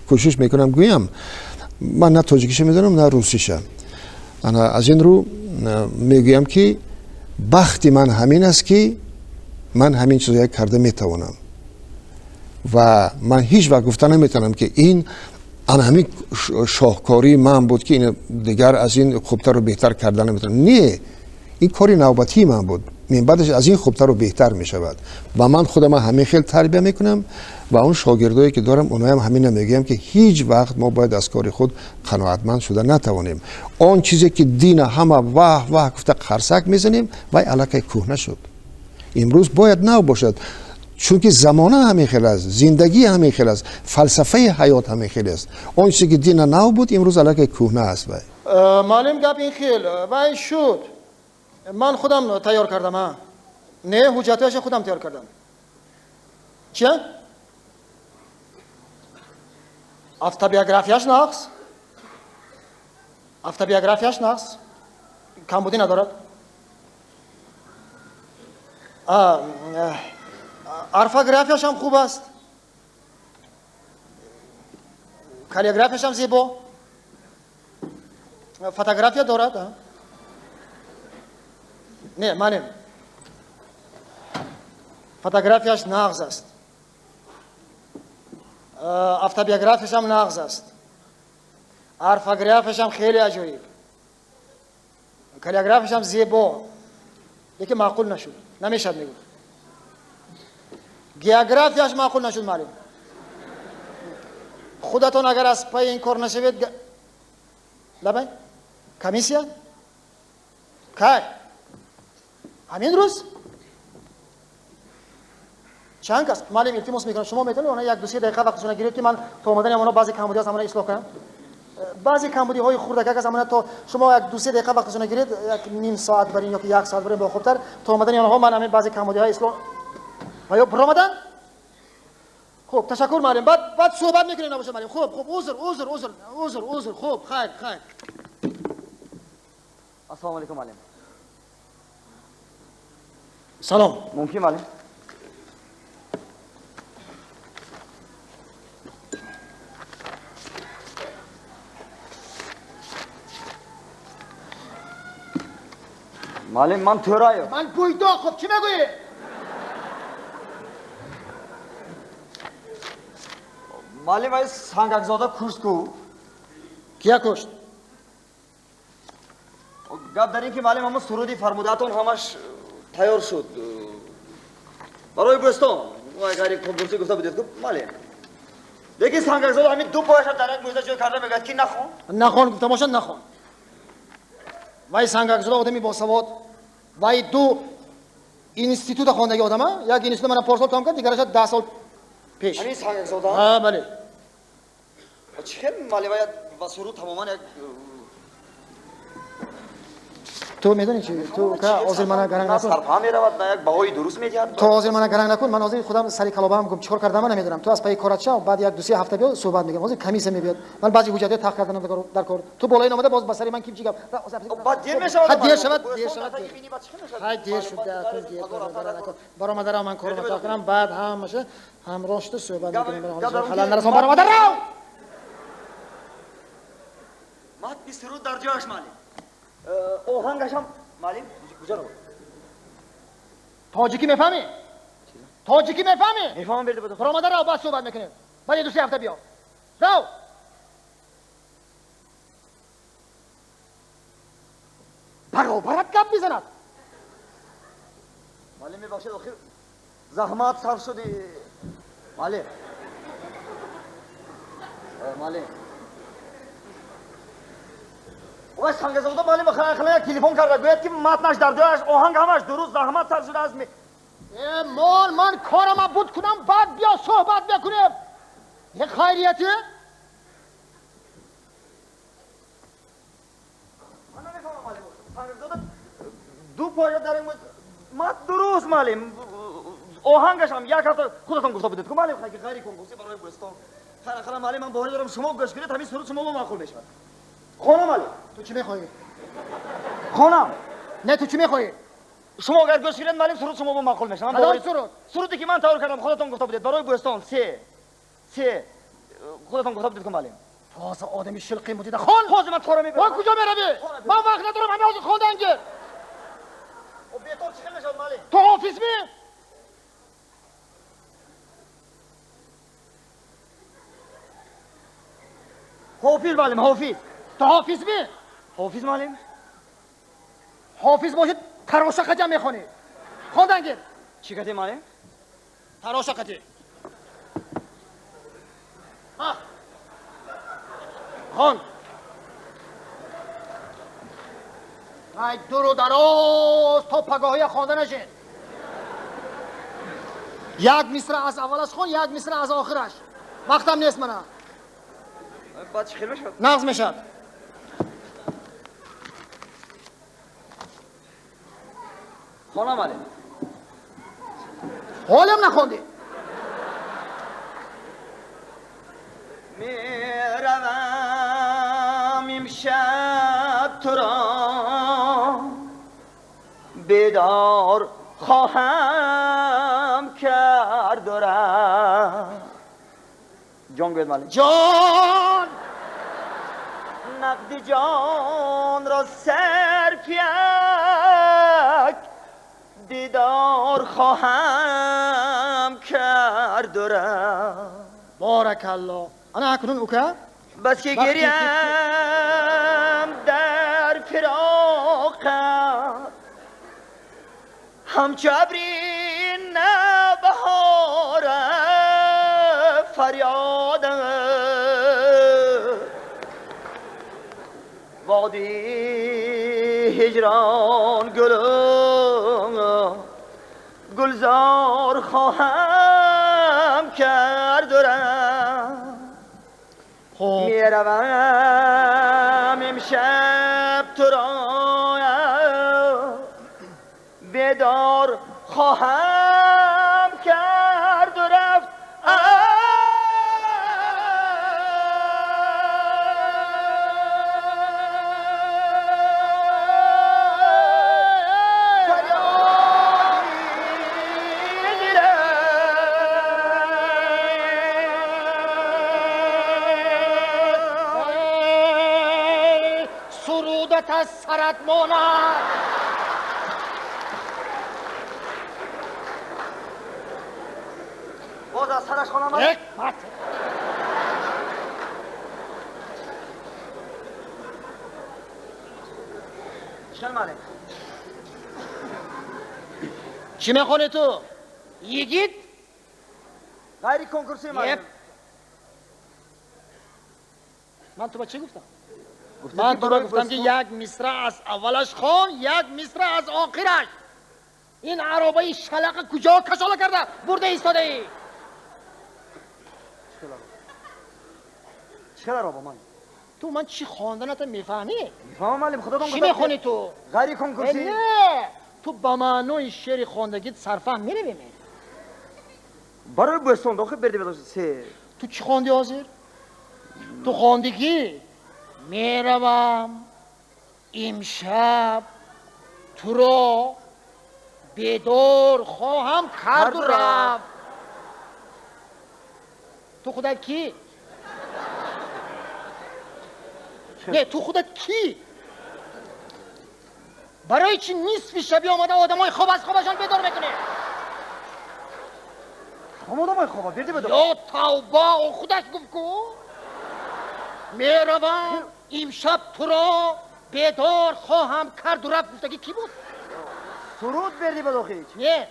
کوشش میکنم گویم. من نه تاجیکیش میدونم نه روسیش. انا از این رو میگویم که بخت من همین است که من همین چیزایی کرده میتوانم و من هیچ وقت گفتن نمیتونم که این همین شاهکاری من بود که این دیگر از این خوبتر و بهتر کردن نمیتونم. نه، این کاری نوبتی من بود. من بعدش از این خوبتر و بهتر می شود و من خودم همین خیلی تربیه میکنم و اون شاگردایی که دارم اونها هم همین میگم که هیچ وقت ما باید از کار خود قناعتمند شده نتوانیم. آن چیزی که دین همه واه واه گفته قرصک میزنیم و الکی کهنه شد. امروز باید نو باشد، چون که زمانه همین خیلی است، زندگی همین خیلی است، فلسفه حیات همین خیلی است. آن چیزی که دین نو بود امروز الکی کهنه است. معلم گپ این خیل و شد من خودم تیار کردم ها. نه حجتش خودم تیار کردم. چه؟ автобиографияш нақс автобиографияш нақс камбудӣ надорад орфографияш ҳам хуб аст каллиграфияш ҳам зебо фотография дорад не манем фотографияш нағз аст автобиографияш ҳам нағз аст орфографияш ҳам хеле аҷоиб каллиграфияш ҳам зебо лекин маъқул нашуд намешад мегуфт географияш маъқул нашуд маълим худатон агар аз пай ин кор нашавед лабай комиссия кай ҳамин рӯз چند کس معلم التماس میکنم شما میتونید اونها یک دو سه دقیقه وقتشون گیرید که من تا اومدن اونها بعضی کمبودی ها زمانه اصلاح کنم بعضی کمبودی های خردک که زمانه تا شما یک دو سه دقیقه وقتشون گیرید یک نیم ساعت برین یا یک ساعت برین با خوبتر تا اومدن اونها من همین بعضی کمبودی های اصلاح و یا برآمدن خوب تشکر معلم بعد صحبت میکنین نباشه معلم خوب عذر خوب خیر السلام علیکم معلم سلام ممکن معلم معلم من تورایو من بویدا خب چی میگویی معلم ای سنگکزاده کشت کو کیا کشت گپ در این که معلم همون سرودی فرمودتون همش تیار شد برای بستان و اگر یک کنکورسی گفته بودید که معلم لیکن سنگکزاده همین دو پایش در یک موزه جای کرده میگه که نخون گفتم باشد نخون وای سنگکزاده آدمی با سواد وای دو اینستیتوت خواندگی آدمه یک اینستیتوت من پارسال کام کرد دیگرش 10 سال پیش همین سنگکزاده بله چه معلم باید با سرود تماما یک تو میدونی چی تو که حاضر منو گرنگ نکن سرپا میرود نه یک بهای درست میدهد تو حاضر منو گرنگ نکن من حاضر خودم سری کلابه هم گم چیکار کردم من نمیدونم تو از پای کارت شو بعد یک دو سه هفته بیا صحبت میگم حاضر کمیس میبیاد من بعضی حجت تاخ کردم در کار تو بالای اومده باز بسری من کیم چی گپ بعد دیر میشود دیر شود های دیر شده دیر برام مادر من کارم تا کنم بعد هم میشه هم راشته صحبت میکنیم خلال نرسون برام مادر رو مات بی سرود در جاش معلم اوهنگش هم معلم کجا رو تاجیکی میفهمی تاجیکی میفهمی میفهمم برده بده برام مادر رو بعد صحبت میکنیم بعد دو سه هفته بیا رو برات گپ میزند معلم میبخشید آخر زحمت صرف شدی معلم معلم وای سنگکزاده معلم خیلی تلفن کرده گوید که متنش در جایش آهنگ همش درست زحمت صرف شده از مال من کارم بود کنم بعد بیا صحبت بکنیم یه خیریتی من نمیفهمم معلم سنگکزاده دو پایه در این مت درست معلم آهنگش هم یک هفته خودتون گفته بودید که معلم خیلی کنکورسی برای بستان خیلی معلم من باوری دارم شما گوش کنید همین سرود شما معقول میشه خانم معلم تو چی میخوایی خانم نه تو چی میخوایی شما اگر گوش کنید معلم سرود شما معقول میشه من باوری سرودی که من تیار کردم خودتون گفته بودید برای بستان سه خودتون گفته بودید که معلم تازه آدمی شلقی بودید خان تازه من کارم میبرم کجا میروی من وقت ندارم همه حاضر خواندن که و بیتون چی میشد معلم تو حافظ می حافظ معلم حافظ تو حافظ می حافظ معلم حافظ باشید تراشه خجم میخونی خوندن گیر چی کتی مالی؟ تراشا کتی ها خون ای دور و دراز تا پگاهی خواندن نشین یک مصرع از اولش خون یک مصرع از آخرش وقتم نیست منه بعد چی خیلی میشد؟ نغز میشد خانم مالی حالم نخوندی میروم امشب تو را بیدار خواهم کرد و رفت جان گوید مالی جان نقد جان را صرف یک دیدار خواهم کرد و رفت بارک الله انا اکنون اوکه بس که گریم در فراقت همچو ابری نبهار فریاد وادی هجران گلزار خواهم کرد و رفت میروم امشب تو را بیدار خواهم کرد و رفت سرودت از سرت ماند باز از سرش خانم یک بط چل مالی چی میخونی تو؟ یگید؟ غیری کنکورسی مالی من تو با چی گفتم؟ من تو را گفتم که یک مصرع از اولش خون یک مصرع از آخرش این عربای شلق کجا کشاله کرده برده ایستاده ای چرا را با من؟ تو من چی خواندنت میفهمی؟ میفهمم معلم خدا چی میخونی تو؟ غیری کنکورسی نه تو با معنای شعر خواندگیت سرفهم می‌نویسی برای بستان داخل بردی بداشت سه تو چی خواندی حاضر؟ تو خواندگی میروم امشب تو را بیدار خواهم کرد و رفت تو خودت کی؟ نه تو خودت کی؟ برای چی نصف شبی آمده آدمای خواب از خوابشان بیدار میکنه؟ هم آدمای خوابا بردی بداشت یا توبه او خودش گفت کو میروم امشب تو را بیدار خواهم کرد و رفت گفتگی کی بود؟ سرود بردی بداخل نه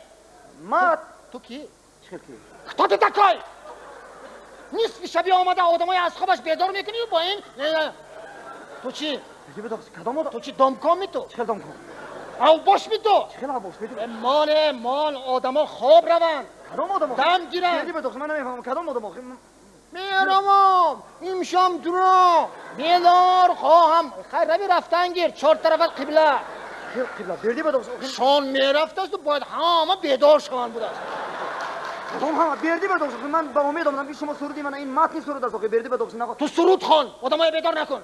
ما تو کی؟ چه کی؟ تو تکای نصف شبی آمده آدمای از خوابش بیدار میکنی و با این نه تو چی؟ بردی بداشت کدام آدم؟ تو چی دمکان می تو؟ چه دمکان؟ او باش می تو؟ چه باش بردی؟ مال آدما خواب روند کدام آدم؟ دم گیرن بردی بداشت من نمیفهمم کدام آدم؟ میروم امشام تو را بیدار خواهم خیر روی رفتن گیر چهار طرفت قبله قبله بردی بداشت شان میرفت است و باید همه بیدار شوند بود است کدام همه بردی بداشت من با امید آمدم که شما سرودی من این متن سرود است بردی بداشت نگو تو سرود خوان آدمای بیدار نکن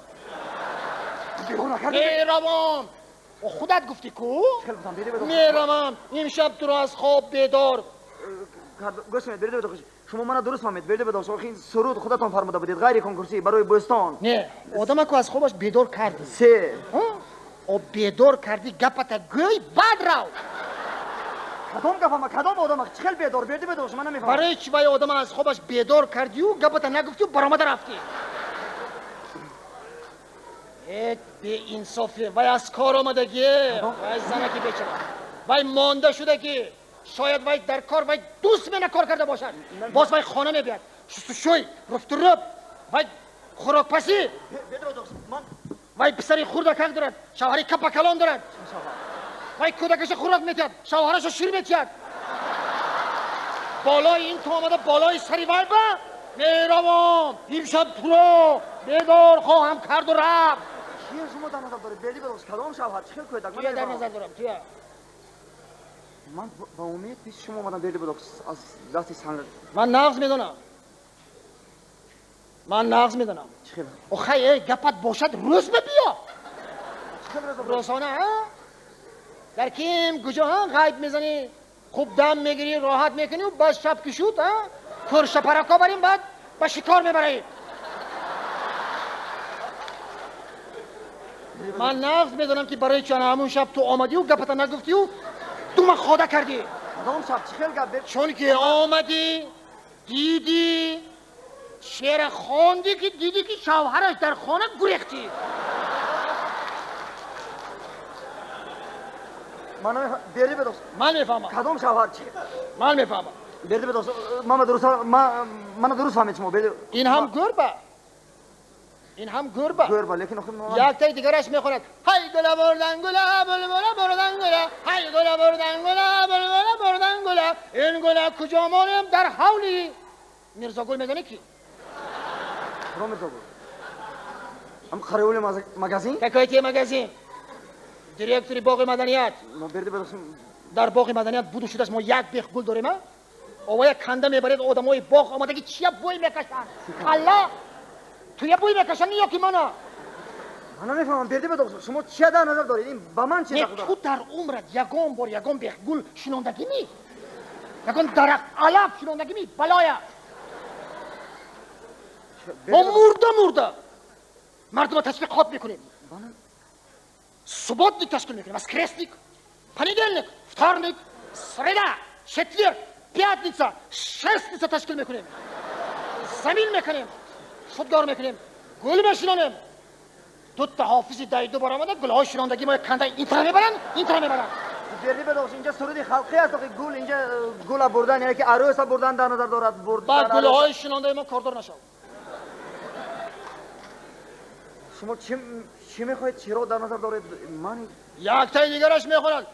بیدار نکردی میروم خودت گفتی کو؟ گفتم بردی بداشت میروم امشب تو را از خواب بیدار گوش کنید بردی بداشت شما منو درست فهمید بردی بداشت این سرود خودتون فرموده بودید غیر کنکورسی برای بوستان نه آدم که از خوابش بیدار کردی سه او بیدار کردی گپت گوی بعد رو کدام آدم چخل بیدار بردی بداشت من نمیفهمم برای چی باید آدم از خوابش بیدار کردی و گپت نگفتی و برآمده رفتی ای بی انصافی وای از کار آمدگی وای زنکی بیچاره وای مانده شده که شاید وای در کار وای دوست منه کار کرده باشد باز وای خانه میبید شوی رفت رب وای خوراک پسی وای پسری خوردکک دارد شوهری کپ کلان دارد وای کودکش خوراک میتید شوهرش شیر میتید بالای این تو آمده بالای سری وای با میروام امشب تو رو بیدار خواهم کرد و رفت چیه شما در نظر دارید؟ بلی بدوز کدام شوهر چه کودک؟ چیه در نظر دارم چیه؟ من با امید پیش شما اومدم بلی بدوز از دستی سنگ من نغز میدونم چه اخی گپت باشد روز بیا روزانه ها در کیم کجا ها غیب میزنی خوب دم میگیری راحت میکنی و بعد شب که شد ها کرش پرکا بریم بعد با شکار میبری من نغز میدونم که برای چون همون شب تو آمدی و گپت نگفتی و تو من خواده کردی کدام شب چه خیل گپ چون که آمدی دیدی شعر خواندی که دیدی که شوهرش در خانه گریختی من بلی بدوز من میفهمم کدام شوهر چیه؟ من میفهمم بلی بدوز من درست فهمید شما بلی این هم گربه این هم گربه لیکن یک تای دیگرش میخوند های گله بردن گله بلبله بردن گله های گله بردن گله بلبله بردن گله این گله کجا مانیم در حولی میرزا گل میدونی کی؟ رو میرزا گل هم خریول مگزین؟ حکایتی مگزین دیرکتوری باغ مدنیت ما بردی بدوز در باغ مدنیت بودو شده است ما یک بیخ گل داریم آوای کنده میبرید آدمای باغ آمده که چیه بوی میکشن الله توی بوی میکشن یا که منو من نمیفهمم بردی بدوز شما چیه در نظر دارید این با من چی تو در عمرت یگان بار یگان بیخ گل شنوندگی می یگان درخت علف شنوندگی می بلایا ما مرده مردم تشویقات میکنیم سبودنیک تشکیل میکنیم از کرسنیک پنیدلنیک فتارنیک سریدا شتلیر پیاتنیسا شستنیسا تشکیل میکنیم زمین میکنیم شدگار میکنیم گل میشنانیم دو تا حافظی دایدو بار آمده گلهای شناندگی ما کنده این طرح میبرن بردی بدوز اینجا سرودی خلقی است که گل اینجا گل بردن یعنی که عروس بردن در نظر دارد بعد گلهای شنانده ما کاردار نشو شما چی میخواید چی رو در نظر دارید من یک تای دیگرش میخورد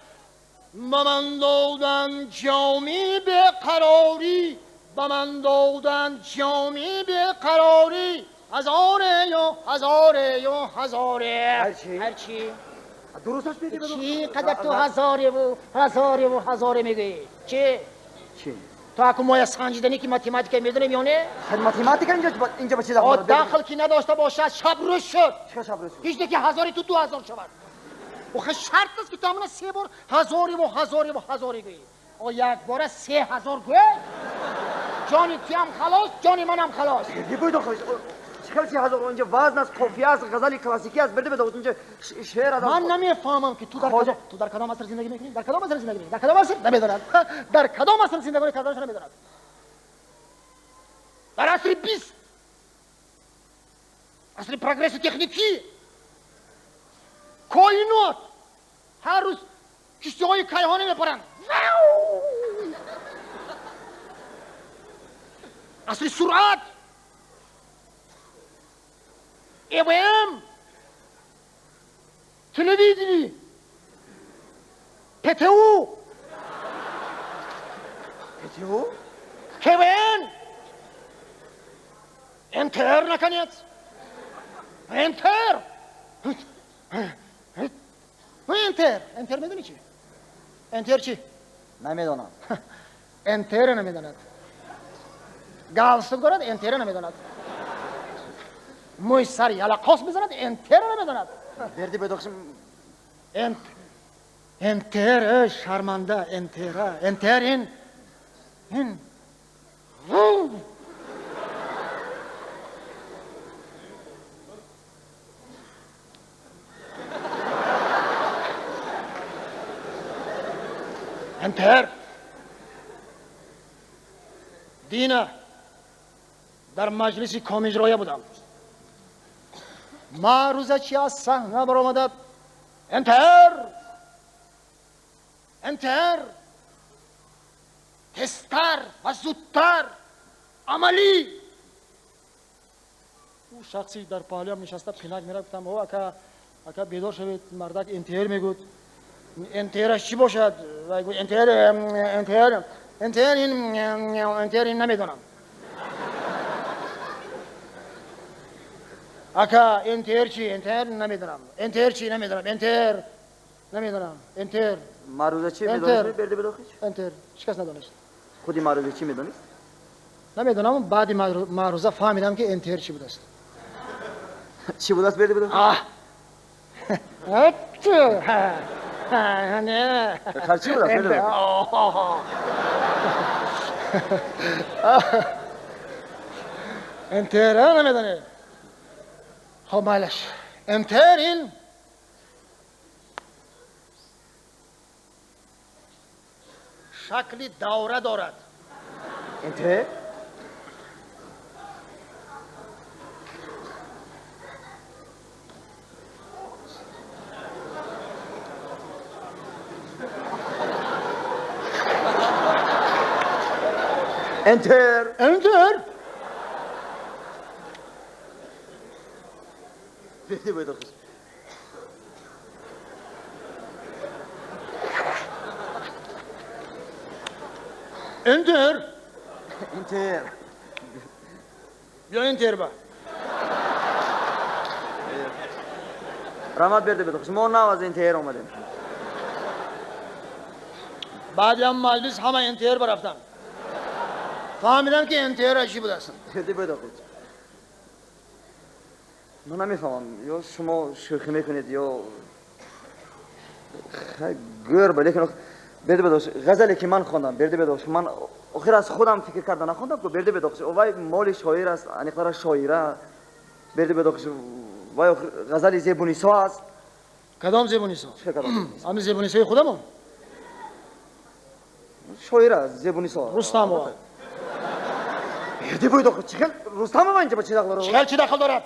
من دادن جامی به قراری به من دادن جامی به قراری هزاره هرچی درستش بگی بدون چی قدر تو هزاره میگی چی تو اکو مایه سنجیدنی که ماتماتیک میدونیم یا نه ماتماتیک اینجا به چی دارد داخل کی نداشته باشد شب روز شد چه شب روز هیچ که هزاری تو 2000 شود و شرط است که تو همون 3 بار هزاری گویی او یک بار 3000 گویی جانی تیم خلاص جانی منم خلاص بگوی دو چه 3000 اینجا وزن است قافیه است غزل کلاسیکی است بده بده اینجا شعر است من نمیفهمم که تو در کدام عصر زندگی میکنی در کدام عصر نمیدونم در کدام عصر زندگی کردنش نمیدونم در عصر 20 عصر پروگرس تکنیکی کائنات هر روز کشتی های کیهانی میپرن عصر سرعت EVM تلویزیونی PTO KVN انتر نکنید انتر میدونی چی؟ انتر چی؟ نمیدونم انتر نمیدوند گالستون دارد انتر نمیدوند موی سر یلقاس میزند انتر نمیدوند بردی بدوخشم انتر شرمنده انتر این انتر دینه در مجلسی کامیجرایه بودم ما روزه چی از صحنه برآمده انتر انتر تستر و زودتر عملی. او شخصی در پالی هم نشسته پینک میره. گفتم او اکا بیدار شوید، مردک انتر میگود. انترش چی باشد؟ و گفت انتر این نمیدونم. اکا انتر چی؟ انتر نمیدونم. انتر چی؟ نمیدونم. انتر نمیدونم. انتر معروضه چی میدونید؟ برده بداخیش؟ انتر شکست ندانست. خودی معروضه چی میدونید؟ نمیدونم. بعدی معروضه فهمیدم که انتر چی بود است. چی بود است برده بداخیش؟ نه خرچی بود است برده بداخیش؟ انتر نمیدونه. خب مالش انتر این شکلی دوره دارد. انتر؟ انتر برده بداخیش. انتر بیا انتر با رحمت برده بداخیش. ما نه از انتر اومدیم. بعدی هم مجلس همه انتر برفتن. فهمیدم که انتر چی بود است. برده بداخیش. من نمیفهمم، یا شما شوخی میکنید یا خیلی گربه. لیکن برده بداخیش غزلی که من خواندم برده بداخیش، من آخر از خودم فکر کردم نخوندم که برده بداخیش وای مال شاعر است، انیقدر شاعره برده بداخیش وای غزل زیبونیسا است. کدام زیبونیسا؟ چه کدام؟ همین زیبونیسای خودمون. شاعر است زیبونیسا. رستم و برده بداخیش چیکار رستم و اینجا چی دخل داره؟ چی دخل دارد؟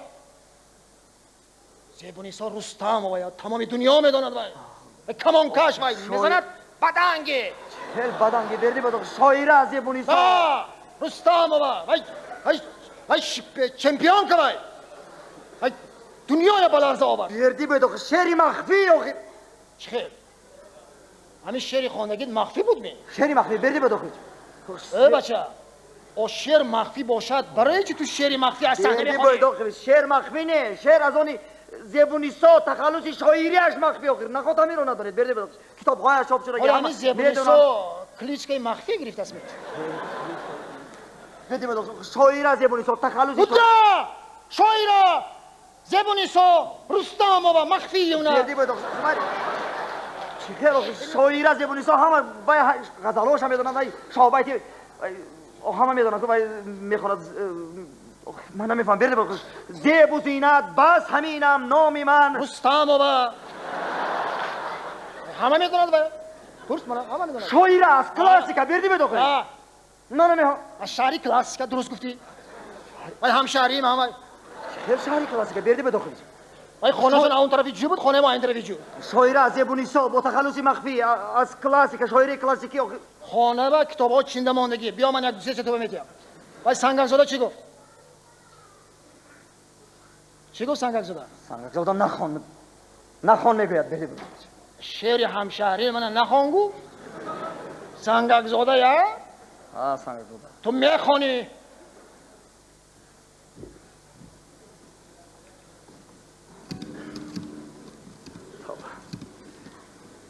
زیبونیسا رستم و تمام دنیا میداند وای. کمانکش وای میزند بدنگی. هل بدنگی برده بداخیش شاعر است زیبونیسا. رستم و وای چمپیون که وای دنیای بلرزه آورد. برده بداخیش شعری مخفی آخر. چه؟ همین شعری خواندگیت مخفی بود می؟ شعری مخفی برده بداخیش. ای بچه او شعر مخفی باشد برای چی تو شعری مخفی از صحنه میخوانی؟ شعر مخفی نه، شعر از آن زیبونیسا تخلص شاعریش مخفی آخر. نخواد همین رو ندارید برده بداخیش. کتاب های چاپ شده که همین زیبونیسا کلیچکه مخفی گرفت اسمت. برده بداخیش شاعر از زیبونیسا تخلص شاعر زیبونیسا رستم و مخفی اونا. برده بداخیش چیکار شاعر از زیبونیسا همه وای غزلاش هم میدونن وای شعبایتی همه میدونن که وای میخواند. من نمیفهم برده بداخیش زیب و زینت بس همینم نامی من رستم و همه میدونن وای درست من همه میدونن. شاعر است کلاسیکه برده بداخیش. نه نمیفهم. از شعری کلاسیکه درست گفتی. وای هم شعریم همه. چه شعری کلاسیکه برده بداخیش. وای خونه‌شون اون طرفی جو بود، خونه ما این طرفی جو. شاعر از زیبونیسا با تخلص مخفی از کلاسیک شاعری کلاسیکی خانه و کتاب‌ها چینده ماندگی. بیا من یک دوسیه چطور میگم. وای سنگرزاده چی گفت؟ چی گفت سنگرزاده؟ سنگرزاده نخوان میگوید برده بداخیش. شعر همشهری من نخوانگو؟ سنگرزاده یا؟ سنگرزاده تو میخوانی؟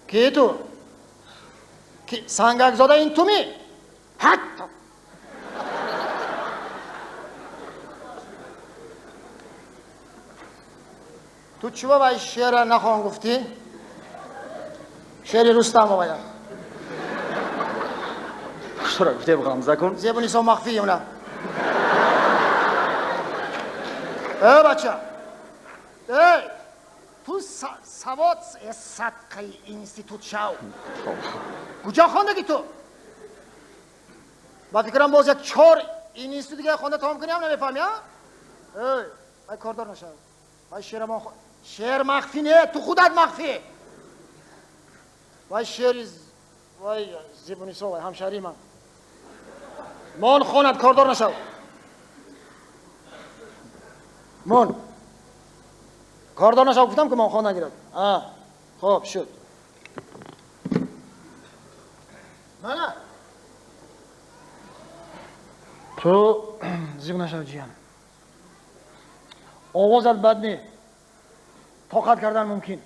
کی تو؟ سنگرزاده این تو می؟ حتی تو چی با شعر نخوان گفتی؟ شعر رستم و باید چرا گفته غمزه کن؟ زیبونیسا مخفی اونا. ای بچه ای تو سواد صدقه اینستیتوت شو کجا خوندگی تو؟ با فکرم باز یک 4 این اینستیتوت دیگه خونده تمام کنی هم نمیفهمی ها؟ ای کاردار نشو. وای شعر مخفی نه، تو خودت مخفی. وای وای زبونی سو وای همشهری من من خونت کاردار نشو من کاردار نشو گفتم که من خون نگیرد خب شد نه تو زیب نشو جیان آوازت بد نی طاقت کردن ممکن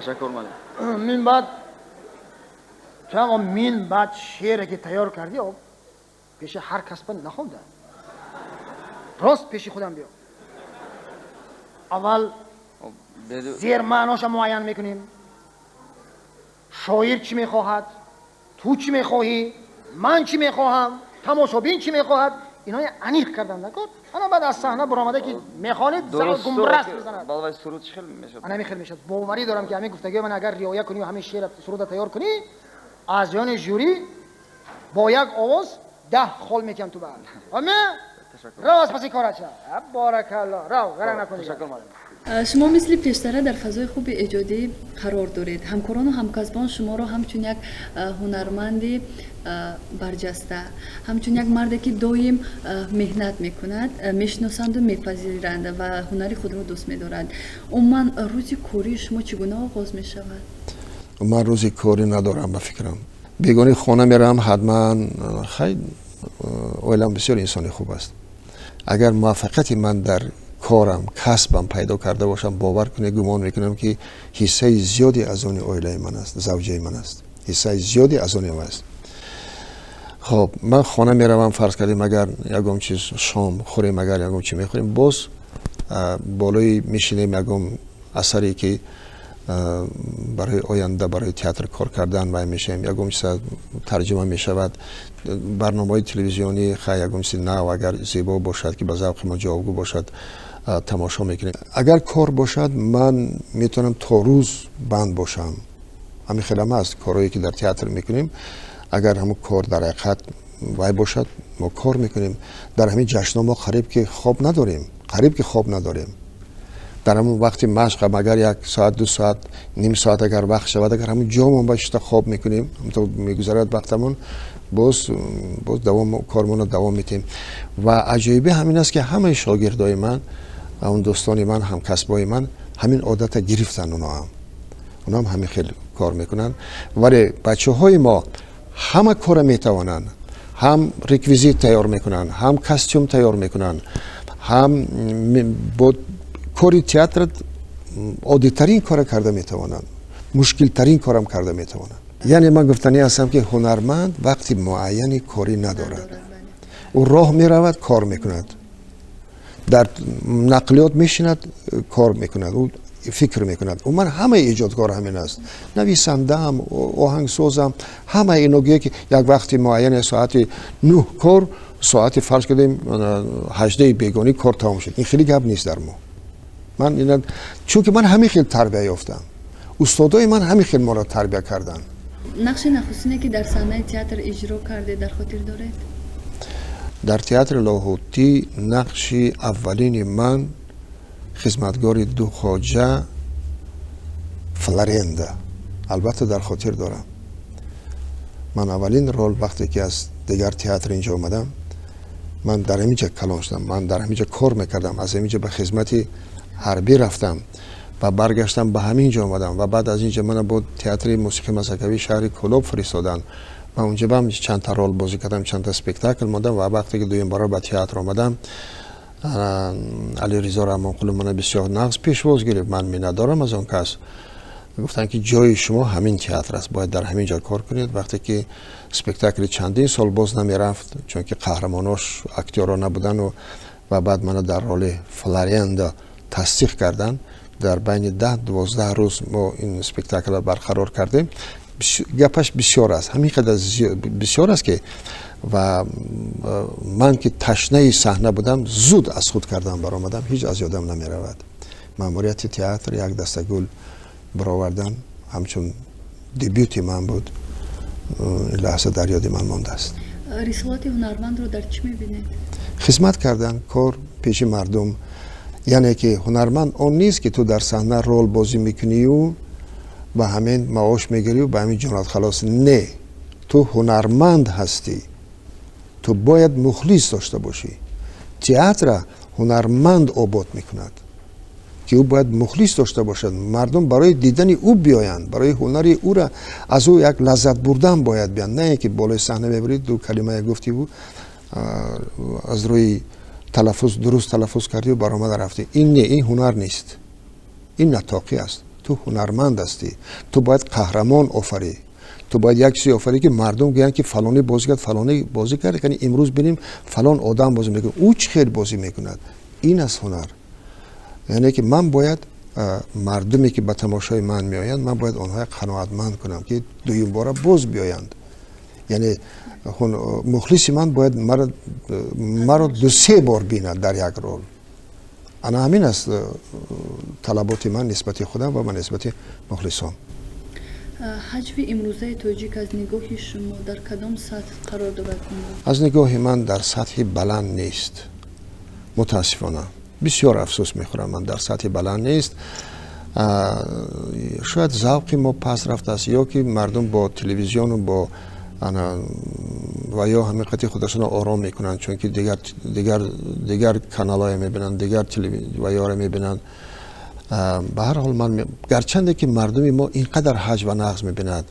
تشکر معلم. من بعد چون من بعد شعری که تیار کردی پیش هر کس بند نخونده راست پیش خودم بیا اول زیر معناش معین میکنیم شاعر چی میخواهد تو چی میخواهی من چی میخواهم تماشابین چی میخواهد اینا انیق کردن نکن انا بعد از صحنه برآمده که میخوانید زبان گمرس میزند بالای سرود چخل میشد انا میخل میشد باوری دارم که همین گفتگی من اگر رعایت کنی و همین شعر سرود تیار کنی از جان جوری با یک آواز 10 خال میکنم تو بعد اما راست پسی کارت شد بارک الله راو غرق نکنید تشکر معلم. شما مثل پیشتره در فضای خوب ایجادی قرار دارید. همکاران و همکسبان شما را همچون یک هنرمند برجسته، همچون یک مردی که دایم مهنت میکند میشناسند و میپذیرند و هنری خود را دوست میدارند. عموما روزی کاری شما چگونه آغاز میشود؟ من روزی کاری ندارم به فکرم. بیگانه خانه میرم حتما خیلی اولا بسیار انسانی خوب است. اگر موفقیت من در کارم کسبم پیدا کرده باشم باور کنید گمان میکنم که حصه زیادی از اون اویله من است زوجه من است حصه زیادی از اون من است. خب من خانه میروم فرض کردیم اگر یکم چیز شام خوریم اگر یکم چی میخوریم باز بالای میشینیم یکم اثری که برای آینده برای تئاتر کار کردن وای میشیم یکم چیز ترجمه میشود برنامه‌های تلویزیونی خیلی یکم چیز نه اگر زیبا باشد که به ذوق ما جوابگو باشد تماشا میکنیم. اگر کار باشد من میتونم تا روز بند باشم. همین خیلی است کارهایی که در تئاتر میکنیم اگر همون کار در حقیقت وای باشد ما کار میکنیم. در همین جشن‌ها ما قریب که خواب نداریم در همون وقت مشق اگر 1 ساعت 2 ساعت نیم ساعت اگر وقت شود اگر همون جامون باشه خواب میکنیم همونطور میگذرد وقتمون باز دوام کارمون رو دوام میتیم. و عجیبه همین است که همه شاگردای من اون دوستان من هم کسبای من همین عادت گرفتن اونا هم همین خیلی کار میکنن ولی بچه‌های ما همه کار میتوانن هم ریکویزیت تیار میکنن هم کاستوم تیار میکنن هم با کاری تئاتر عادی ترین کار کرده میتوانن مشکل ترین کارم کرده میتوانن. یعنی من گفتنی هستم که هنرمند وقتی معینی کاری ندارد او راه میرود کار میکند در نقلیات میشیند کار میکند او فکر میکند و من همه ایجادکار همین است نویسنده هم آهنگسازم همه اینو که یک وقتی معین ساعت 9 کار ساعت فرض کردیم 18 بیگانی کار تمام شد. این خیلی گپ نیست در ما. من اینا چون که من همین خیلی تربیت یافتم استادای من همین خیلی ما را تربیت کردن. نقش نخستینی که در صحنه تئاتر اجرا کرده در خاطر دارید؟ در تئاتر لاهوتی نقش اولین من خدمتگار دو خواجه فلارنده البته در خاطر دارم. من اولین رول وقتی که از دیگر تئاتر اینجا اومدم من در همینجا کلان شدم من در همینجا کار میکردم از همینجا به خدمت حربی رفتم و برگشتم به همینجا اومدم و بعد از اینجا من با تئاتر موسیقی مسکوی شهر کلوب فرستادن و اونجا هم چند تا رول بازی کردم چند تا اسپکتاکل مادم و وقتی که دویم بار به تئاتر اومدم علی رضا رحمانقلی من بسیار نقص پیشواز گرفت من می ندارم از اون کس گفتن که جای شما همین تئاتر است باید در همین جا کار کنید. وقتی که اسپکتاکل چندین سال باز نمی رفت چون که قهرماناش اکتورا نبودن و بعد من در رول فلارنده تصدیق کردن در بین 10-12 روز ما این اسپکتاکل را برقرار کردیم. گپش بسیار است همین قدر بسیار است که و من که تشنه صحنه بودم زود از خود کردم برآمدم هیچ از یادم نمی رود. ماموریت تئاتر یک دسته گل برآوردن همچون دبیوت من بود این لحظه در یاد من مانده است. رسالت هنرمند رو در چی می‌بینید؟ خدمت کردن کار پیش مردم یعنی که هنرمند اون نیست که تو در صحنه رول بازی میکنی و با همین معاش میگیری و با همین جونت خلاص. نه، تو هنرمند هستی، تو باید مخلص داشته باشی. تئاتر هنرمند آباد میکند که او باید مخلص داشته باشد، مردم برای دیدن او بیایند، برای هنری او را از او یک لذت بردن باید بیان، نه اینکه بالای صحنه ببرید دو کلمه گفتی بود از روی تلفظ درست تلفظ کردی و برآمد رفتی. این نه، این هنر نیست، این نطاقی است. تو هنرمند هستی، تو باید قهرمان آفری، تو باید یک چیزی آفری که مردم گویند که فلانی بازی کرد، فلانی بازی کرد، یعنی امروز ببینیم فلان آدم بازی میکنه، او چه خیر بازی میکند. این است هنر. یعنی که من باید مردمی که به تماشای من میآیند، من باید آنها قناعتمند کنم که دویم بار باز بیایند. یعنی مخلص من باید مرا دو سه بار بیند در یک رول. انا همین است طلبات من نسبت خودم و من نسبت مخلصان. حجم امروزه تاجیک از نگاه شما در کدام سطح قرار دارد؟ از نگاه من در سطح بلند نیست، متاسفانه. بسیار افسوس میخورم، من در سطح بلند نیست. شاید ذوق ما پس رفته است، یا که مردم با تلویزیون و با و یا حقیقت خودشون آرام میکنن، چون که دیگر کانال های میبینن، دیگر تلویزیون میبینن. به هر حال من گرچنده که مردم ما اینقدر حجم و نقص میبیند،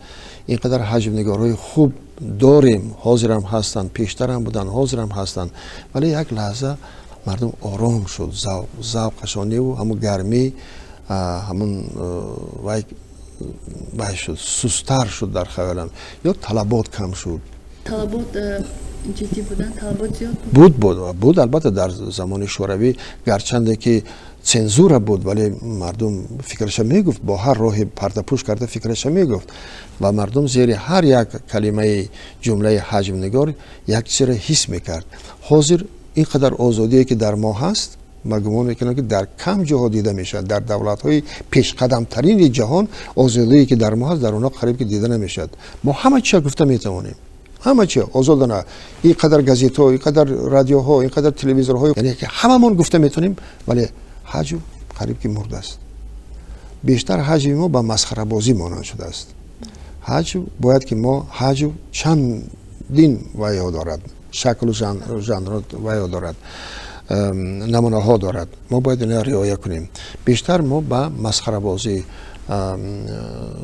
اینقدر حجم نگارهای خوب داریم، حاضرم هستند، پیشتر هم بودن، حاضرم هستند، ولی یک لحظه مردم آرام شد، ذوقشانی و همون گرمی همون وای شد، سستر شد در خیالم، یا طلبات کم شد. طلبات جدی بودن، طلبات زیاد بود البته در زمان شوروی، گرچنده که چنزور بود ولی مردم فکرش میگفت، با هر راه پرده پوش کرده فکرش میگفت و مردم زیر هر یک کلمه جمله حجم نگار یک چیز را حس میکرد. حاضر اینقدر آزادی که در ما هست، من گمان میکنم که در کم جاها دیده میشه. در دولت‌های پیش قدم ترین جهان آزادی که در ما هست در اونها قریب که دیده نمیشد. ما همه چی گفته میتوانیم، همه چی آزادانه، اینقدر گازیتا، اینقدر رادیوها، اینقدر تلویزیون‌ها، یعنی که هممون گفته میتونیم، ولی حجم قریب که مرده است. بیشتر حجم ما با مسخره بازی مانند شده است. حجم باید که ما حجم چند دین ویا دارد، شکل و ژانر ویا دارد، نمونه ها دارد، ما باید اینها رعایت کنیم. بیشتر ما با مسخره بازی،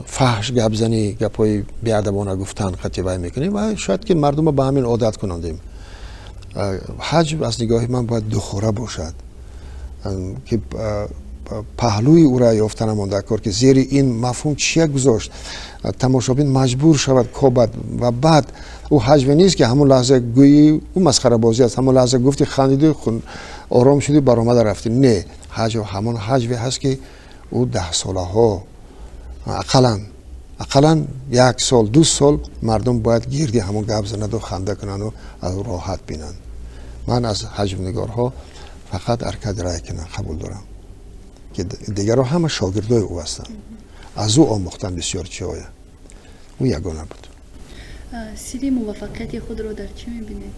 فحش گپ زنی، گپای بیادبانه گفتن قطعی میکنیم و شاید که مردم با همین عادت کنندیم. حجم از نگاه من باید دوخوره باشد که پهلوی او را یافته نمانده کار که زیر این مفهوم چیه گذاشت، تماشابین مجبور شود کابد و بعد او حجم نیست که همون لحظه گویی او مسخره بازی است، همون لحظه گفتی خندیدی آرام شدی برآمد رفتی. نه، حجم همون حجمی هست که او 10 ساله ها اقلا 1 سال 2 سال مردم باید گیردی همون گپ زنند و خنده کنند و از راحت بینند. من از حجم نگارها فقط ارکد رایکنن قبول دارم که دیگرها همه شاگردای او هستند، از او آموختن بسیار چیزهای. او یگانه بود. سری موفقیت خود رو در چی میبینید؟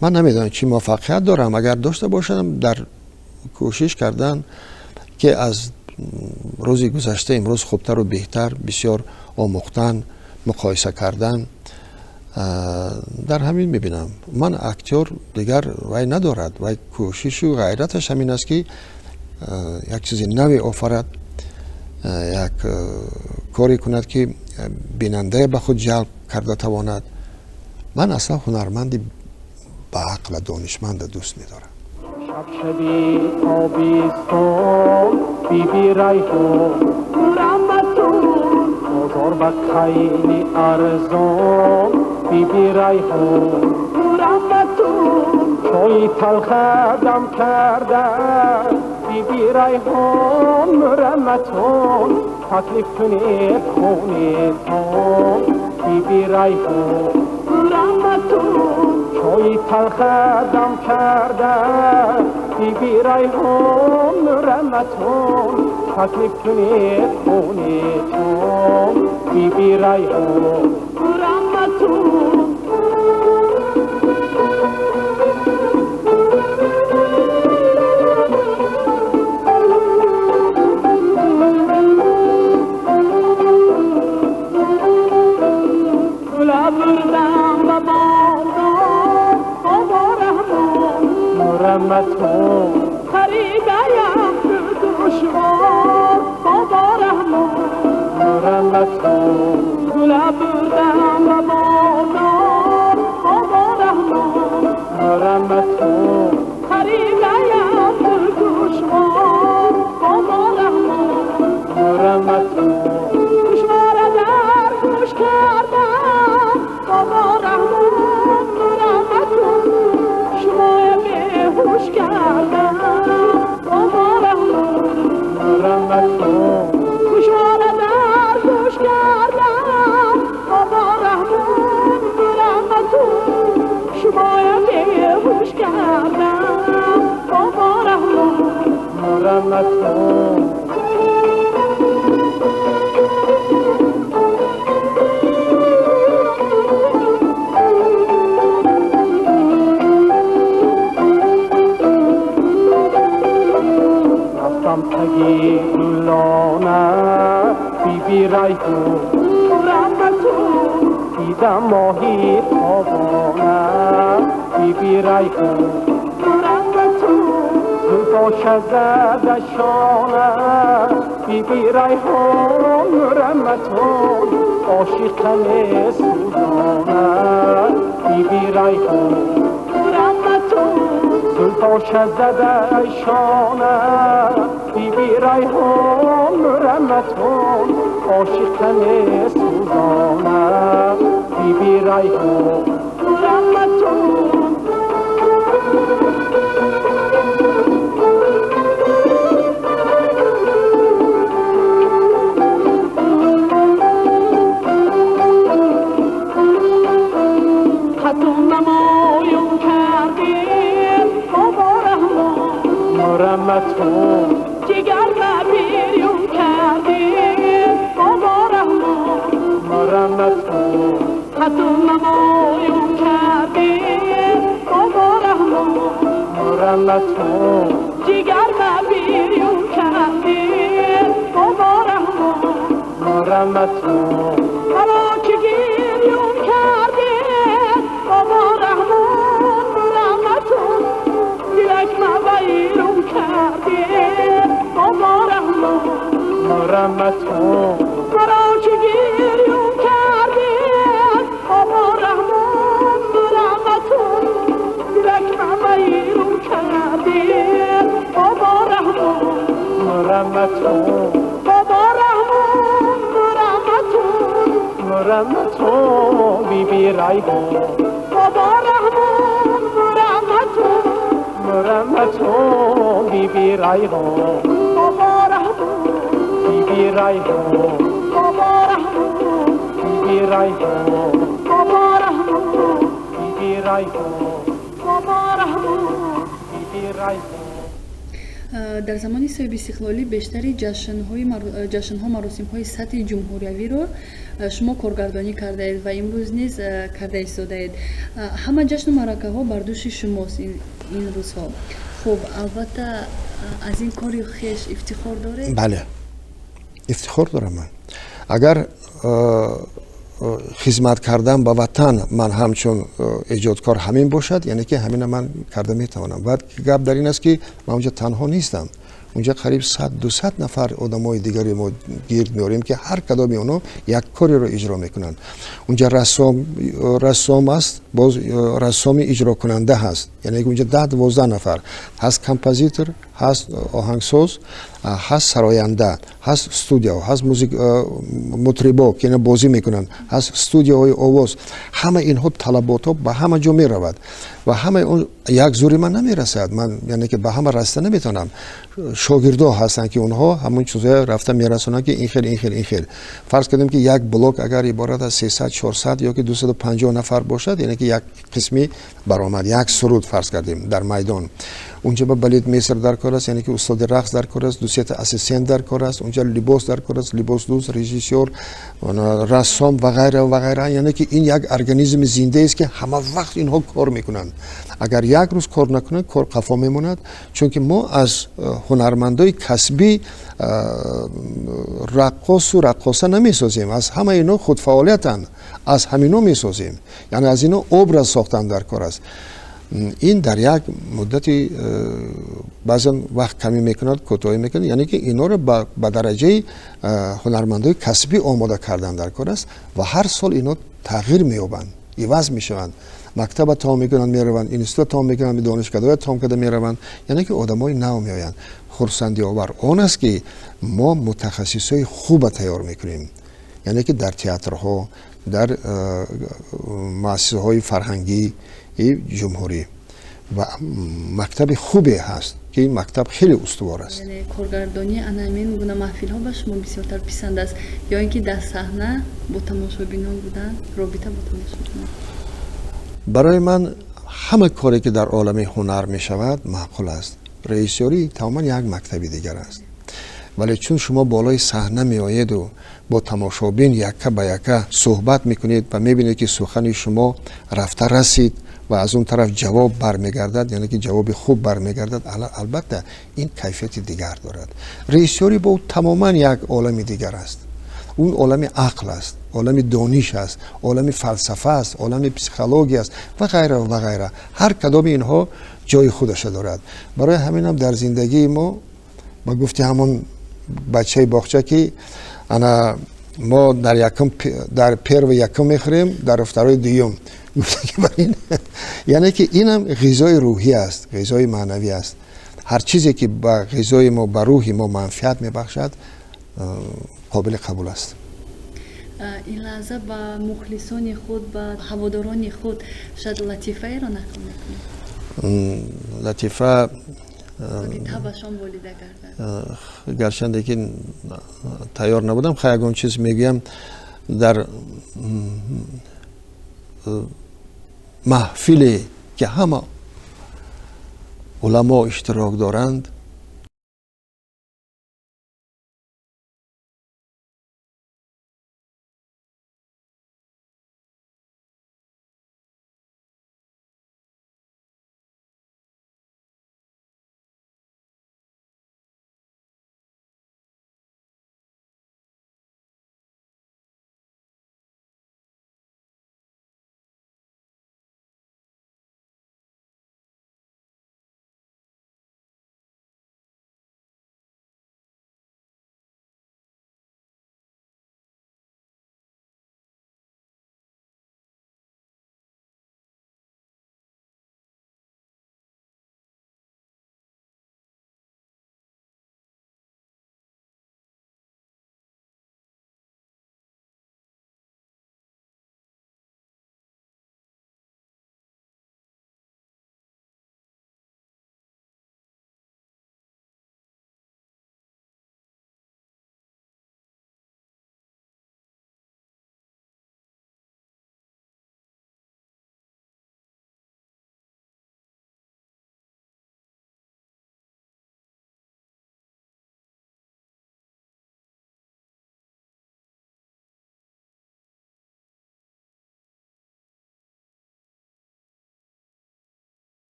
من نمیدونم چی موفقیت دارم. اگر داشته باشم در کوشش کردن که از روزی گذشته امروز خوبتر و بهتر بسیار آموختن، مقایسه کردن، در همین میبینم. من اکتور دیگر وای ندارد، وای کوشش و غیرتش همین است که یک چیزی نوی آفرد، یک کاری کند که بیننده به خود جلب کرده تواند. من اصلا هنرمندی با عقل دانشمند دوست میدارم. شبی تابستان بی بی ریحان رحمتون بازار با خیلی ارزان بی بی ریحان رحمتون چای تلخدم کرده بی بی ریحان رحمتون تکلیف کنید خونتون بی بی ریحان رحمتون چای تلخدم کرده بی بی ریحان رحمتون تکلیف کنید خونتون بی بی ریحان رحمتون رحمتو گله بردم و بادار بابا رحمان رحمتو خریدایم دل گوشوار بابا رحمان رحمتو گوشوار در گوش کردم بابا رحمان رحمتو شمای بیهوش کردم بابا رحمان رحمتو گوشوار در گوش کردم بابا رحمان رحمتو شمای بیهوش کردم بابا رحمان رحمتو تگی لانه بی بی رایتو رحمتو دیدم ماهی تابانه بی بی رایتو رحمتو زلفاش زده شانه بی بی ریحان رحمتو عاشقم سوزانه بی بی ریحان رحمتو زلفاش زده شانه بی بی ریحان رحمتون عاشقم سوزانه بی بی ریحان رحمتون خطون نمایون کردیم بابا رحمان رحمتون جگر بیرون کردیم بابا رحمان رحمتون خطون نمایون کردیم بابا رحمان رحمتون جگر بیرون کردیم بابا رحمان رحمتون حالا که گیریون کردیم بابا رحمان رحمتون دیلک بیرون کردیم بابا رحمان رحمتون مرا که گیریون کردیم بابا رحمان رحمتون دیلک بیرون کردیم بابا رحمان رحمتون بابا رحمان رحمتون رحمتون بی بی ریحان بابا رحمان رحمتون رحمتون بی بی ریحان بابا رحمان بی بی ریحان بابا رحمان بی بی ریحان بابا رحمان بی بی ریحان بابا رحمان بی بی ریحان. در زمان صاحب استقلالی بیشتری جشن‌ها مراسم‌های سطح جمهوریوی رو شما کارگردانی کرده اید و امروز نیز کرده ایستاده اید. همه جشن و مراسم‌ها بر دوش شماست این روزها. خب البته از این کاری خویش افتخار داره؟ بله افتخار دارم من. اگر خدمت کردن به وطن من همچون ایجادکار همین باشد یعنی که همین من کرده میتوانم. بعد گپ در این است که من اونجا تنها نیستم، اونجا قریب 100-200 نفر آدمای دیگری ما گرد میاریم که هر کدام اونا یک کاری رو اجرا میکنن. اونجا رسام است، باز رسامی اجرا کننده هست، یعنی اونجا 10-12 نفر هست، کمپوزیتور هست، آهنگساز هست، سراینده هست، استودیو هست، موزیک مطربا که اینا بازی میکنن هست، استودیوهای آواز، همه اینها طلبات ها به همه جا میرود و همه اون یک زوری من نمیرسد. من یعنی که به همه رسته نمیتونم. شاگردا هستن که اونها همون چیزا رفته میرسونن که این خیلی فرض کردیم که یک بلاک اگر عبارت از 300-400 یا که 250 نفر باشد یعنی که یک قسمی برآمد، یک سرود فرض کردیم در میدان، اونجا با بلیت میسر در کار است، یعنی که استاد رقص در کار است، دوسیت اسیستنت در کار است، اونجا لباس در کار است، لباس دوست، رژیسور، رسام و غیره و غیره. یعنی که این یک ارگانیسم زنده است که همه وقت اینها کار میکنند. اگر یک روز کار نکنند کار قفا میموند، چون که ما از هنرمندای کسبی رقاص و رقاصه نمیسازیم، از همه اینا خود فعالیتن، از همینا میسازیم، یعنی از اینا ابراز ساختن در کار است. این در یک مدتی بعضا وقت کمی میکند کوتاهی میکند، یعنی که اینا رو به درجه هنرمندای کسبی آماده کردن در کار است و هر سال اینا تغییر مییابند، عوض میشوند، مکتب تمام میکنند میروند، اینستیتوت تمام میکنند، دانشگاه تمام کرده میروند، یعنی که آدمای نو میآیند. خرسندی آور آن است که ما متخصصای خوب تیار میکنیم، یعنی که در تئاترها، در مؤسسه های فرهنگی جمهوری و مکتب خوبی هست که این مکتب خیلی استوار است. یعنی کارگردانی انامین گونه محفل ها به شما بسیارتر پسند است یا اینکه در صحنه با تماشابینان بودن، رابطه با تماشابینان؟ برای من همه کاری که در عالم هنر می شود معقول است. رئیسیاری تماما یک مکتبی دیگر است، ولی چون شما بالای صحنه می آیید و با تماشابین یکه به یکه صحبت میکنید و میبینید که سخن شما رفته رسید و از اون طرف جواب برمیگردد، یعنی که جواب خوب برمیگردد، البته این کیفیت دیگر دارد. رئیسیاری با تماما یک عالم دیگر است. اون عالم عقل است، عالم دانش است، عالم فلسفه است، عالم پسیکولوژی است و غیره و غیره. هر کدام اینها جای خودش دارد. برای همین هم در زندگی ما با گفتی همون بچه باغچه که انا ما در پیر و یکم میخوریم، در افطارهای دوم گفته که برین یعنی که اینم غذای روحی است، غذای معنوی است. هر چیزی که با غذای ما، با روح ما منفعت میبخشد قابل قبول است. این لحظه با مخلصان خود، با هواداران خود شاید لطیفه ای را نقل میکنید؟ لطیفه تبشان بولیده کردن. گرچنده که تیار نبودم، خیلی اون چیز میگم در محفلی که همه علما اشتراک دارند